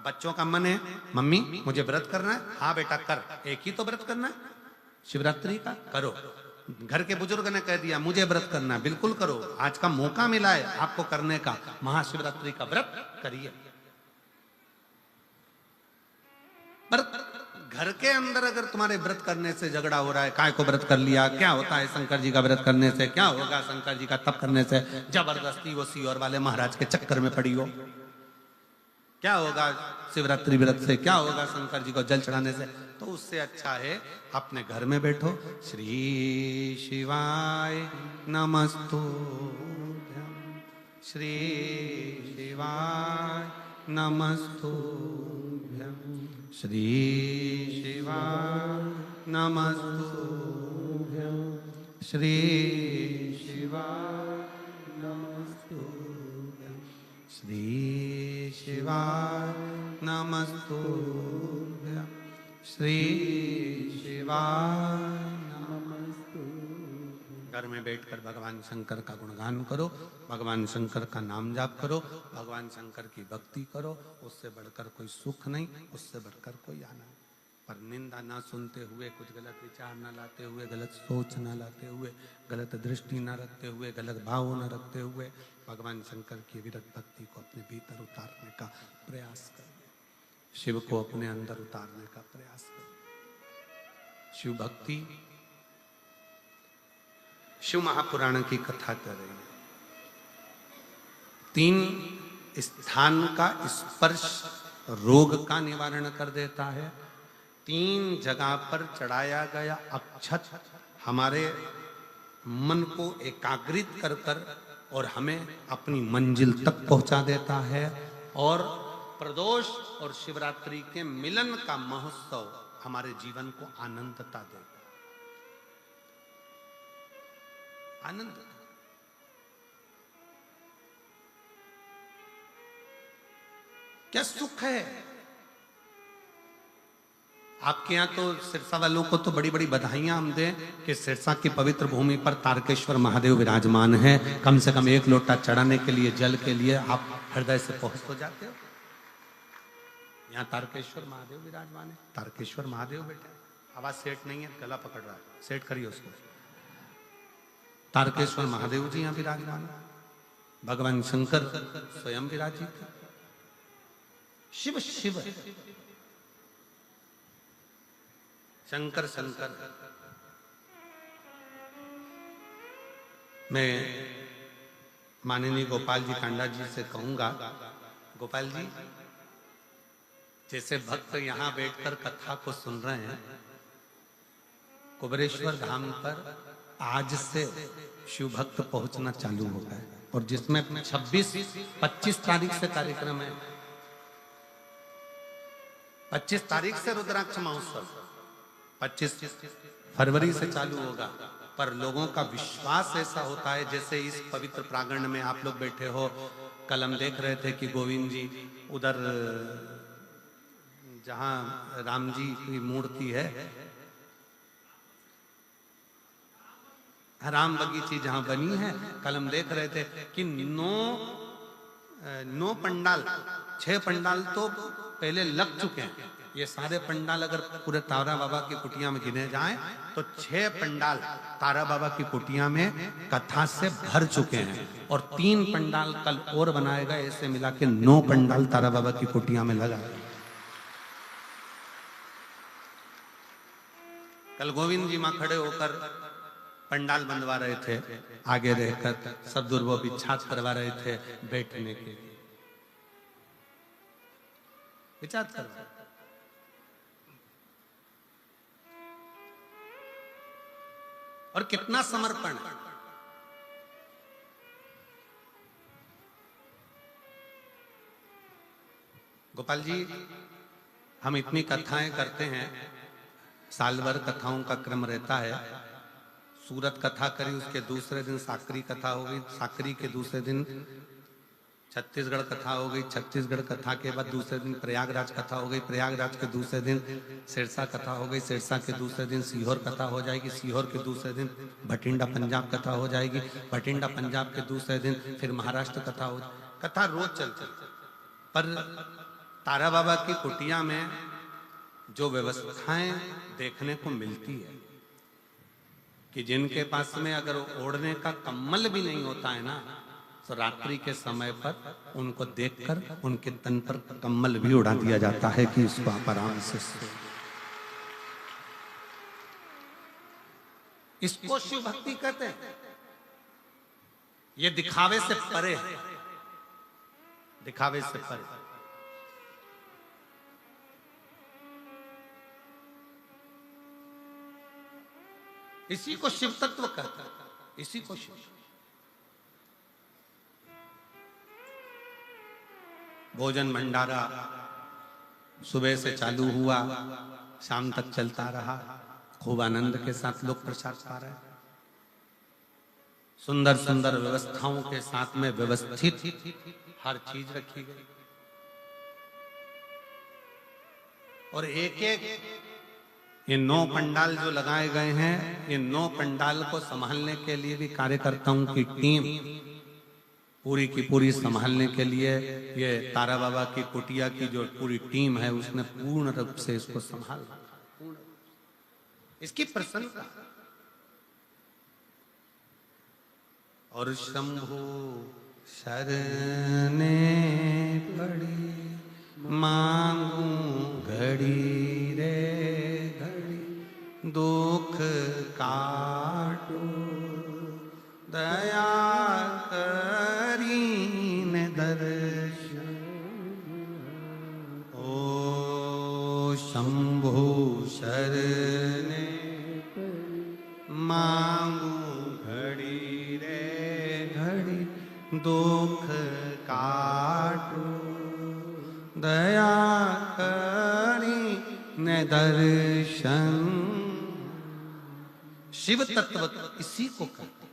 बच्चों का मन है मम्मी मुझे व्रत करना है, हाँ बेटा कर, एक ही तो व्रत करना है शिवरात्रि का, करो। घर के बुजुर्ग ने कह दिया मुझे व्रत करना है, बिल्कुल करो, आज का मौका मिला है आपको करने का, महाशिवरात्रि का व्रत करिए। पर घर के अंदर अगर तुम्हारे व्रत करने से झगड़ा हो रहा है, काय को व्रत कर लिया, क्या होता है शंकर जी का व्रत करने से, क्या होगा शंकर जी का तप करने से, जबरदस्ती वो सीओर वाले महाराज के चक्कर में पड़ी हो, क्या होगा शिवरात्रि व्रत से, क्या होगा शंकर जी को जल चढ़ाने से, तो उससे अच्छा है अपने घर में बैठो, श्री शिवाय नमस्तुभ्यं, श्री शिवाय नमस्तुभ्यं, श्री शिवाय नमस्तुभ्यं, श्री शिवाय नमस्तुभ्यं, श्री शिवाय नमस्तुभ्यं, श्री शिवाय नमस्तुभ्यं। घर में बैठकर भगवान शंकर का गुणगान करो, भगवान शंकर का नाम जाप करो, भगवान शंकर की भक्ति करो, उससे बढ़कर कोई सुख नहीं, उससे बढ़कर कोई आनंद। पर निंदा ना सुनते हुए, कुछ गलत विचार ना लाते हुए, गलत सोच ना लाते हुए, गलत दृष्टि ना रखते हुए, गलत भाव ना रखते हुए भगवान शंकर की विरत भक्ति को अपने भीतर उतारने का प्रयास करिए, शिव को अपने अंदर उतारने का प्रयास करिए। शिव भक्ति, शिव महापुराण की कथा कर रही है। 3 स्थान का स्पर्श रोग का निवारण कर देता है। 3 जगह पर चढ़ाया गया अक्षत हमारे मन को एकाग्रित कर कर और हमें अपनी मंजिल तक पहुंचा देता है। और प्रदोष और शिवरात्रि के मिलन का महोत्सव हमारे जीवन को आनंदता देता है, आनंद। क्या सुख है। आपके यहाँ तो सिरसा वालों को तो बड़ी बड़ी बधाइयां हम दें कि सिरसा की पवित्र भूमि पर तारकेश्वर महादेव विराजमान है। कम से कम 1 लोटा चढ़ाने के लिए, जल के लिए आप हृदय से पहुंच तो जाते हो। यहाँ तारकेश्वर महादेव विराजमान है। तारकेश्वर महादेव बेटे, आवाज सेट नहीं है, गला पकड़ रहा है, सेट करिए उसको। तारकेश्वर महादेव जी यहाँ विराजमान है। भगवान शंकर स्वयं विराजित, शिव शिव, शंकर शंकर। मैं माननीय गोपाल जी कांडा जी से कहूंगा, गोपाल जी जैसे भक्त यहाँ बैठकर कथा को सुन रहे हैं, कुबेरेश्वर धाम पर आज से शिव भक्त पहुंचना चालू हो गए, और जिसमें 26-25 तारीख से कार्यक्रम है। 25 तारीख से रुद्राक्ष महोत्सव, 25 फरवरी से चालू होगा। पर लोगों का विश्वास ऐसा होता है, जैसे इस पवित्र प्रांगण में आप लोग बैठे हो। कल हम देख रहे थे कि गोविंद जी उधर जहां राम जी की मूर्ति है, राम बगीची जहां बनी है, कल हम देख रहे थे कि 9 पंडाल, 6 पंडाल तो पहले लग चुके हैं। ये सारे पंडाल अगर पूरे तारा बाबा की कुटिया में गिने जाएं तो 6 पंडाल तारा बाबा की कुटिया में कथा से भर चुके हैं, और 3 पंडाल कल और बनाएगा। ऐसे मिला के 9 पंडाल तारा बाबा की कुटिया में लगा। कल गोविंद जी मां खड़े होकर पंडाल बनवा रहे थे, आगे रहकर सदगुरु वो बिछात करवा रहे थे बैठने के लिए, बिछात करवा। और कितना समर्पण। गोपाल जी, हम इतनी कथाएं करते हैं, साल भर कथाओं का क्रम रहता है, सूरत कथा करी, उसके दूसरे दिन साकरी कथा हो गई, साकरी के दूसरे दिन छत्तीसगढ़ कथा हो गई, छत्तीसगढ़ कथा के बाद दूसरे दिन प्रयागराज कथा हो गई, प्रयागराज के दूसरे दिन सिरसा कथा हो गई, सिरसा के दूसरे दिन सीहोर कथा हो जाएगी, सीहोर के दूसरे दिन भटिंडा पंजाब कथा हो जाएगी, भटिंडा पंजाब के दूसरे दिन फिर महाराष्ट्र कथा हो। कथा रोज चलती, पर तारा बाबा की कुटिया में जो व्यवस्थाएं देखने को मिलती है कि जिनके पास में अगर ओढ़ने का कम्बल भी नहीं होता है ना, तो रात्रि के समय पर उनको देखकर उनके तन पर कम्बल भी उड़ा दिया जाता है कि इसको आप आराम से सो। इसको शिव भक्ति कहते हैं। ये दिखावे से परे है, दिखावे से परे। इसी को शिव तत्व कहता है, इसी को शिव। भोजन भंडारा सुबह से चालू हुआ, शाम तक चलता रहा, खूब आनंद के साथ लोग प्रसाद पा रहे, सुंदर सुंदर व्यवस्थाओं के साथ में व्यवस्थित हर चीज रखी गई। और एक एक ये 9 पंडाल जो लगाए गए हैं, ये 9 पंडाल को संभालने के लिए भी कार्यकर्ताओं की टीम पूरी की पूरी संभालने के लिए ये तारा बाबा की कुटिया की जो पूरी टीम है उसने पूर्ण रूप से इसको संभाला, इसकी प्रशंसा। और शंभु शरणे पड़ी मांगू घड़ी रे घड़ी, दुख काटो दया करीन दर्शन। ओ शंभु शरणे मांगू घड़ी रे घड़ी, दुख काटो दया करी न दर्शन। शिव तत्व इसी को कहते।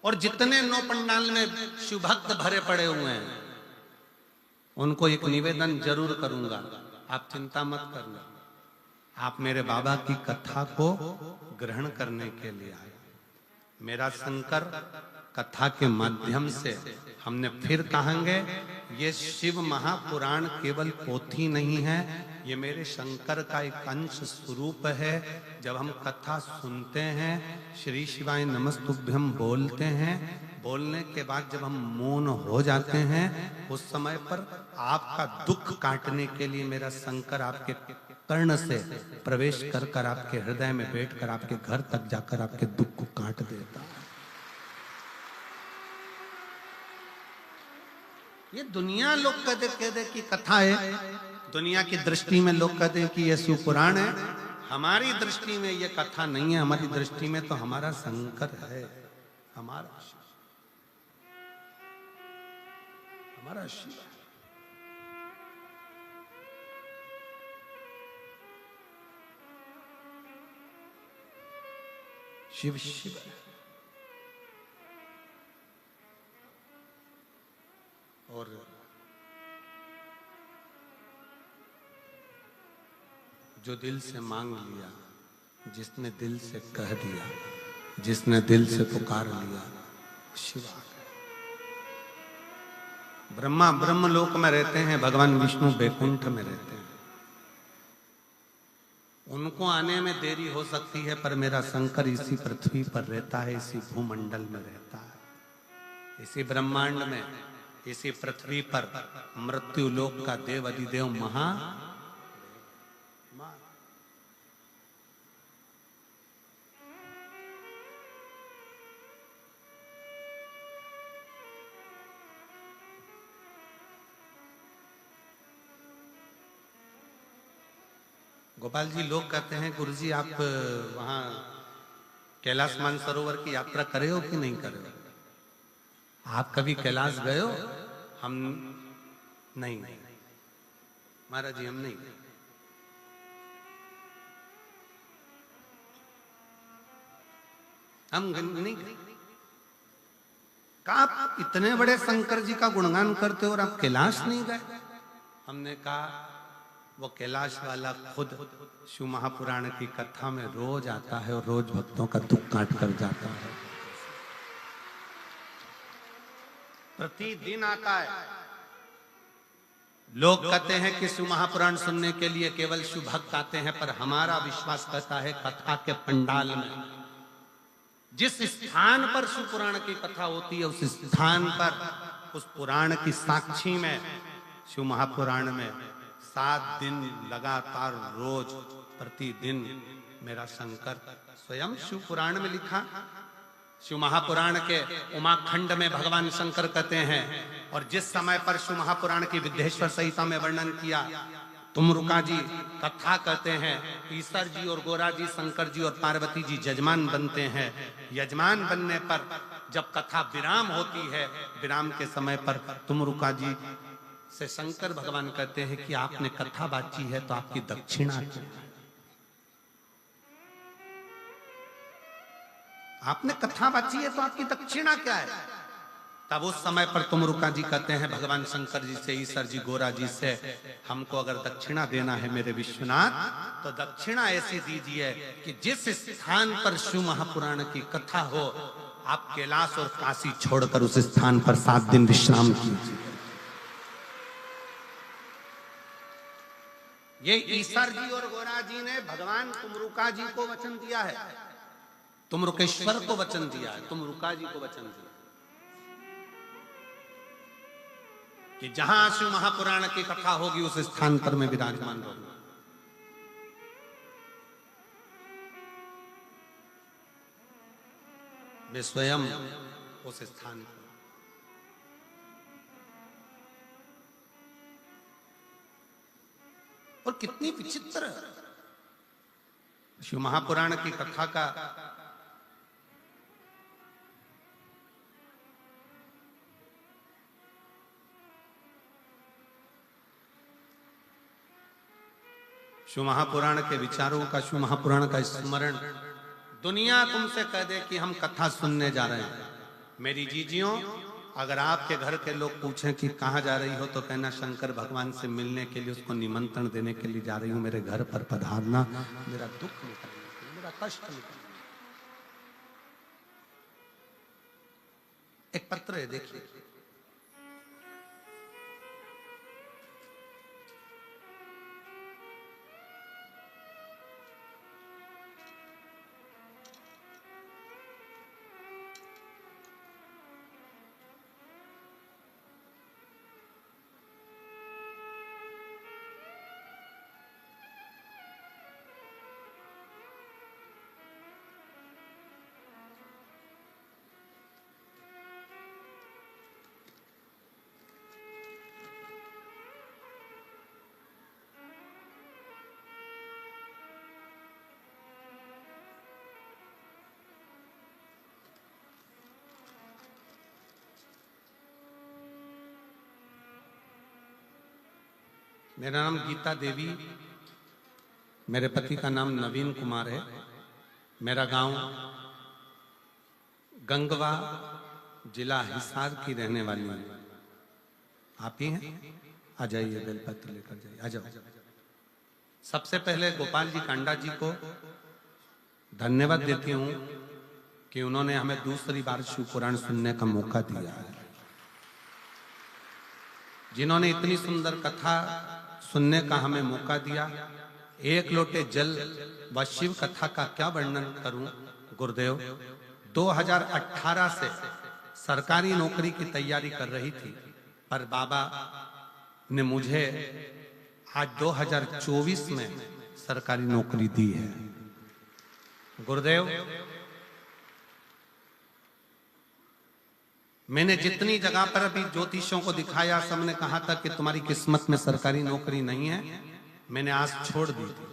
और जितने 9 पंडाल में शिव भक्त भरे पड़े हुए हैं, उनको एक निवेदन जरूर करूंगा, आप चिंता मत करना, आप मेरे बाबा की कथा को ग्रहण करने के लिए आए। मेरा शंकर कथा के माध्यम से हमने फिर कहेंगे, ये शिव महापुराण केवल पोथी नहीं है, ये मेरे शंकर का एक अंश स्वरूप है। जब हम कथा सुनते हैं, श्री शिवाय नमस्तुभ्यम बोलते हैं, बोलने के बाद जब हम मौन हो जाते हैं, उस समय पर आपका दुख काटने के लिए मेरा शंकर आपके कर्ण से प्रवेश कर कर आपके हृदय में बैठकर आपके घर तक जाकर आपके दुख को काट देता है। ये दुनिया लोग कहते कि कथा है, दुनिया की दृष्टि में लोग कहते हैं कि ये शिवपुराण है, हमारी दृष्टि में ये कथा नहीं है, हमारी दृष्टि में तो हमारा शंकर है, हमारा शिव। शिव शिव और जो दिल से मांग लिया, जिसने दिल से कह दिया, जिसने दिल से पुकार लिया, शिव आ गए। ब्रह्मा ब्रह्मलोक में रहते हैं, भगवान विष्णु बैकुंठ में रहते हैं। उनको आने में देरी हो सकती है, पर मेरा शंकर इसी पृथ्वी पर रहता है, इसी भूमंडल में रहता है, इसी ब्रह्मांड में, इसी पृथ्वी पर मृत्यु लोक का देव अधिदेव महा। गोपाल जी, लोग कहते हैं गुरुजी आप वहां कैलाश मानसरोवर की यात्रा करे हो कि नहीं करे हो? आप कभी कैलाश गए हो? हम नहीं, महाराज जी हम नहीं। हम नहीं गए। कहा आप इतने बड़े शंकर जी का गुणगान करते हो और आप कैलाश नहीं गए? हमने कहा वो कैलाश वाला खुद शिव महापुराण की कथा में रोज आता है और रोज भक्तों का दुख काट कर जाता है, प्रतिदिन आता है। लोग कहते हैं कि शिव महापुराण सुनने के लिए केवल शिव भक्त आते हैं, पर हमारा विश्वास कहता है कथा के पंडाल में जिस स्थान पर शिव पुराण की कथा होती है, उस स्थान पर उस पुराण की साक्षी में शिव महापुराण में 7 दिन लगातार रोज प्रतिदिन मेरा शंकर स्वयं शिव पुराण में लिखा। शिव महापुराण के उमाखंड में भगवान शंकर कहते हैं, और जिस समय पर शिव महापुराण की विद्येश्वर संहिता में वर्णन किया, तुमरुका जी कथा कहते हैं, ईश्वर जी और गोरा जी, शंकर जी और पार्वती जी यजमान बनते हैं। यजमान बनने पर जब कथा विराम होती है, विराम के समय पर तुमरुका जी से शंकर भगवान कहते हैं कि आपने कथा बाची है तो आपकी दक्षिणा क्या है? आपने कथा बाची है तो आपकी दक्षिणा क्या है? तब उस समय पर तुमरुका जी कहते हैं भगवान शंकर जी से, ईश्वर जी गोरा जी से, हमको अगर दक्षिणा देना है मेरे विश्वनाथ, तो दक्षिणा ऐसी दीजिए कि जिस स्थान पर शिव महापुराण की कथा हो, आप कैलाश और काशी छोड़कर उस स्थान पर 7 दिन विश्राम कीजिए। ये ईश्वर जी और गोरा जी ने भगवान तुमरुका जी को वचन दिया है, तुमरुकेश्वर को वचन दिया है, तुमरुका जी को वचन दिया कि जहां शिव महापुराण की कथा होगी उस स्थान पर मैं विराजमान रहूंगा। वे स्वयं उस स्थान पर। और कितनी विचित्र शिव महापुराण की कथा का शिव महापुराण के विचारों का, शिव महापुराण का स्मरण दुनिया तुमसे कह दे कि हम कथा सुनने जा रहे हैं। मेरी जीजियों, अगर आपके घर के लोग पूछें कि कहाँ जा रही हो, तो कहना शंकर भगवान से मिलने के लिए, उसको निमंत्रण देने के लिए जा रही हूं, मेरे घर पर पधारना, मेरा दुख निकलने, मेरा कष्ट निकलने। एक पत्र है, देखिए। मेरा नाम गीता देवी, मेरे पति का नाम नवीन कुमार है। मेरा गांव गंगवा, जिला हिसार की रहने वाली है। आप ही हैं? आ जाइए, बेलपत्र लेकर जाइए, आ जाओ। सबसे पहले गोपाल जी कांडा जी को धन्यवाद देती हूँ कि उन्होंने हमें दूसरी बार शिव पुराण सुनने का मौका दिया है। जिन्होंने इतनी सुंदर कथा सुनने का हमें मौका दिया। एक लोटे जल व शिव कथा का क्या वर्णन करूं गुरुदेव। 2018 से सरकारी नौकरी की तैयारी कर रही थी, पर बाबा ने मुझे आज 2024 में सरकारी नौकरी दी है। गुरुदेव, मैंने जितनी जगह पर अभी ज्योतिषों को दिखाया, सबने कहा था कि तुम्हारी किस्मत में सरकारी नौकरी नहीं है। मैंने आस छोड़ दी थी।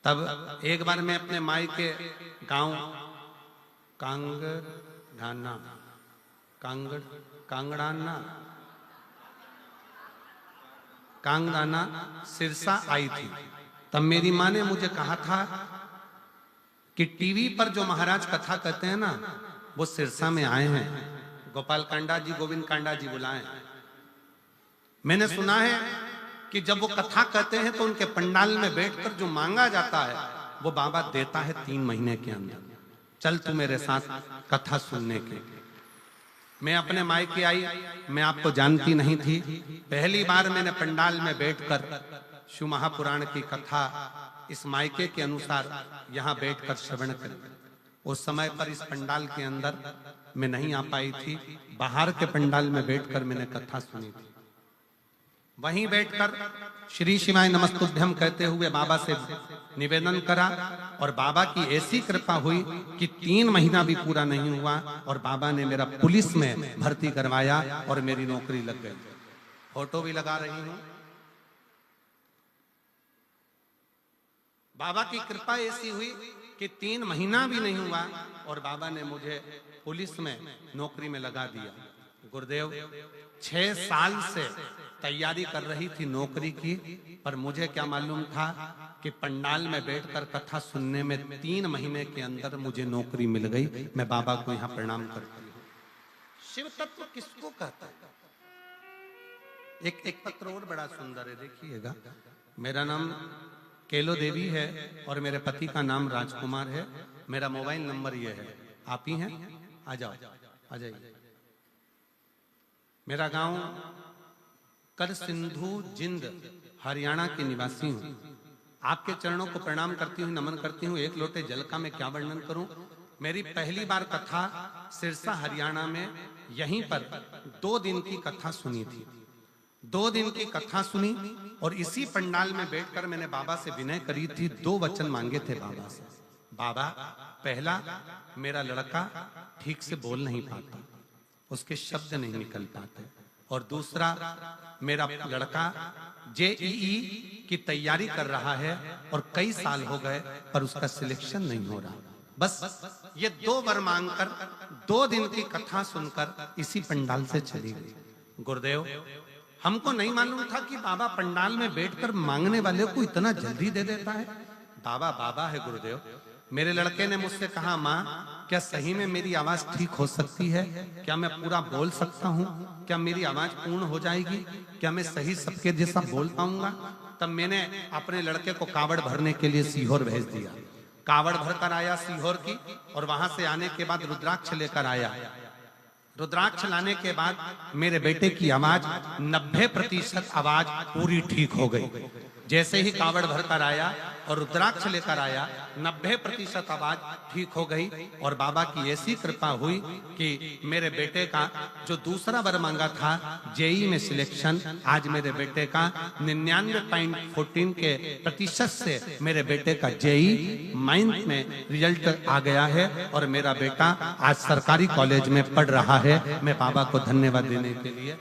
तब एक बार मैं अपने माई के गांव कांगड़ाना सिरसा आई थी। तब मेरी माँ ने मुझे कहा था कि टीवी पर जो महाराज कथा कहते हैं ना, वो सिरसा में आए हैं, गोपाल कांडा जी, गोविंद कांडा जी बुलाए। मैंने सुना है कि जब वो कथा कहते हैं तो उनके पंडाल में बैठकर जो मांगा जाता है वो बाबा देता है 3 महीने के अंदर। चल तू मेरे साथ कथा सुनने के। मैं अपने मायके आई, मैं आपको जानती नहीं थी। पहली बार मैंने पंडाल में बैठकर शिव महापुराण की कथा इस मायके के अनुसार यहाँ बैठकर श्रवण करी। उस समय पर इस पंडाल के अंदर मैं नहीं आ पाई थी, बाहर के पंडाल में बैठकर मैंने कथा सुनी थी। वहीं बैठकर श्री शिवाय नमस्तुभ्यम कहते हुए बाबा से निवेदन करा और बाबा की ऐसी कृपा हुई कि 3 महीना भी पूरा नहीं हुआ और बाबा ने मेरा पुलिस में भर्ती करवाया और मेरी नौकरी लग गई। फोटो भी लगा रही हूं। बाबा की कृपा ऐसी हुई कि 3 महीना भी नहीं हुआ और बाबा ने मुझे पुलिस में नौकरी में लगा दिया। गुरुदेव 6 साल से तैयारी कर रही थी नौकरी की, पर मुझे क्या मालूम था कि पंडाल में बैठकर कथा सुनने में 3 महीने के अंदर मुझे नौकरी मिल गई। मैं बाबा को यहाँ प्रणाम करती हूँ। शिव तत्व किसको कहता है? एक पत्र और बड़ा सुंदर है, देखिएगा। मेरा नाम केलो देवी है और मेरे पति का नाम राजकुमार है। मेरा मोबाइल नंबर ये है, आप ही हैं, आ जाओ, आ जाइए। मेरा गांव कर सिंधु जिंद हरियाणा के निवासी हूं। आपके चरणों को प्रणाम करती हूँ, नमन करती हूँ। एक लोटे जल का मैं क्या वर्णन करूं। मेरी पहली बार कथा सिरसा हरियाणा में यहीं पर 2 दिन की कथा सुनी थी। 2 दिन की कथा सुनी और इसी पंडाल में बैठकर मैंने बाबा से विनय करी थी। 2 वचन मांगे थे बाबा से। बाबा, पहला, मेरा लड़का ठीक से बोल नहीं पाता, उसके शब्द नहीं निकल पाते, और दूसरा, मेरा लड़का जेईई की तैयारी कर रहा है और कई साल हो गए पर उसका सिलेक्शन नहीं हो रहा। बस ये 2 वर मांगकर 2 दिन की कथा सुनकर इसी पंडाल से चली गई। गुरुदेव, हमको नहीं मालूम था कि बाबा पंडाल में बैठकर मांगने वाले को इतना जल्दी दे देता है। बाबा बाबा है गुरुदेव। मेरे लड़के ने मुझसे कहा, माँ क्या सही में मेरी आवाज ठीक हो सकती है? क्या मैं पूरा बोल सकता हूँ? क्या मेरी आवाज पूर्ण हो जाएगी? क्या मैं सही सबके जैसा बोल पाऊंगा? तब मैंने अपने लड़के को कावड़ भरने के लिए सीहोर भेज दिया। कावड़ भरकर आया सीहोर की, और वहां से आने के बाद रुद्राक्ष लेकर आया। रुद्राक्ष लाने के बाद मेरे बेटे की आवाज 90% आवाज पूरी ठीक हो गई। जैसे ही कावड़ भरकर आया और रुद्राक्ष लेकर आया, 90% आवाज ठीक हो गई। और बाबा की ऐसी कृपा हुई कि मेरे बेटे का जो दूसरा वर मांगा था जेई में सिलेक्शन, आज मेरे बेटे का 99.14 के प्रतिशत से मेरे बेटे का जेई माइंस में रिजल्ट आ गया है और मेरा बेटा आज सरकारी कॉलेज में पढ़ रहा है। मैं बाबा को धन्यवाद देने के लिए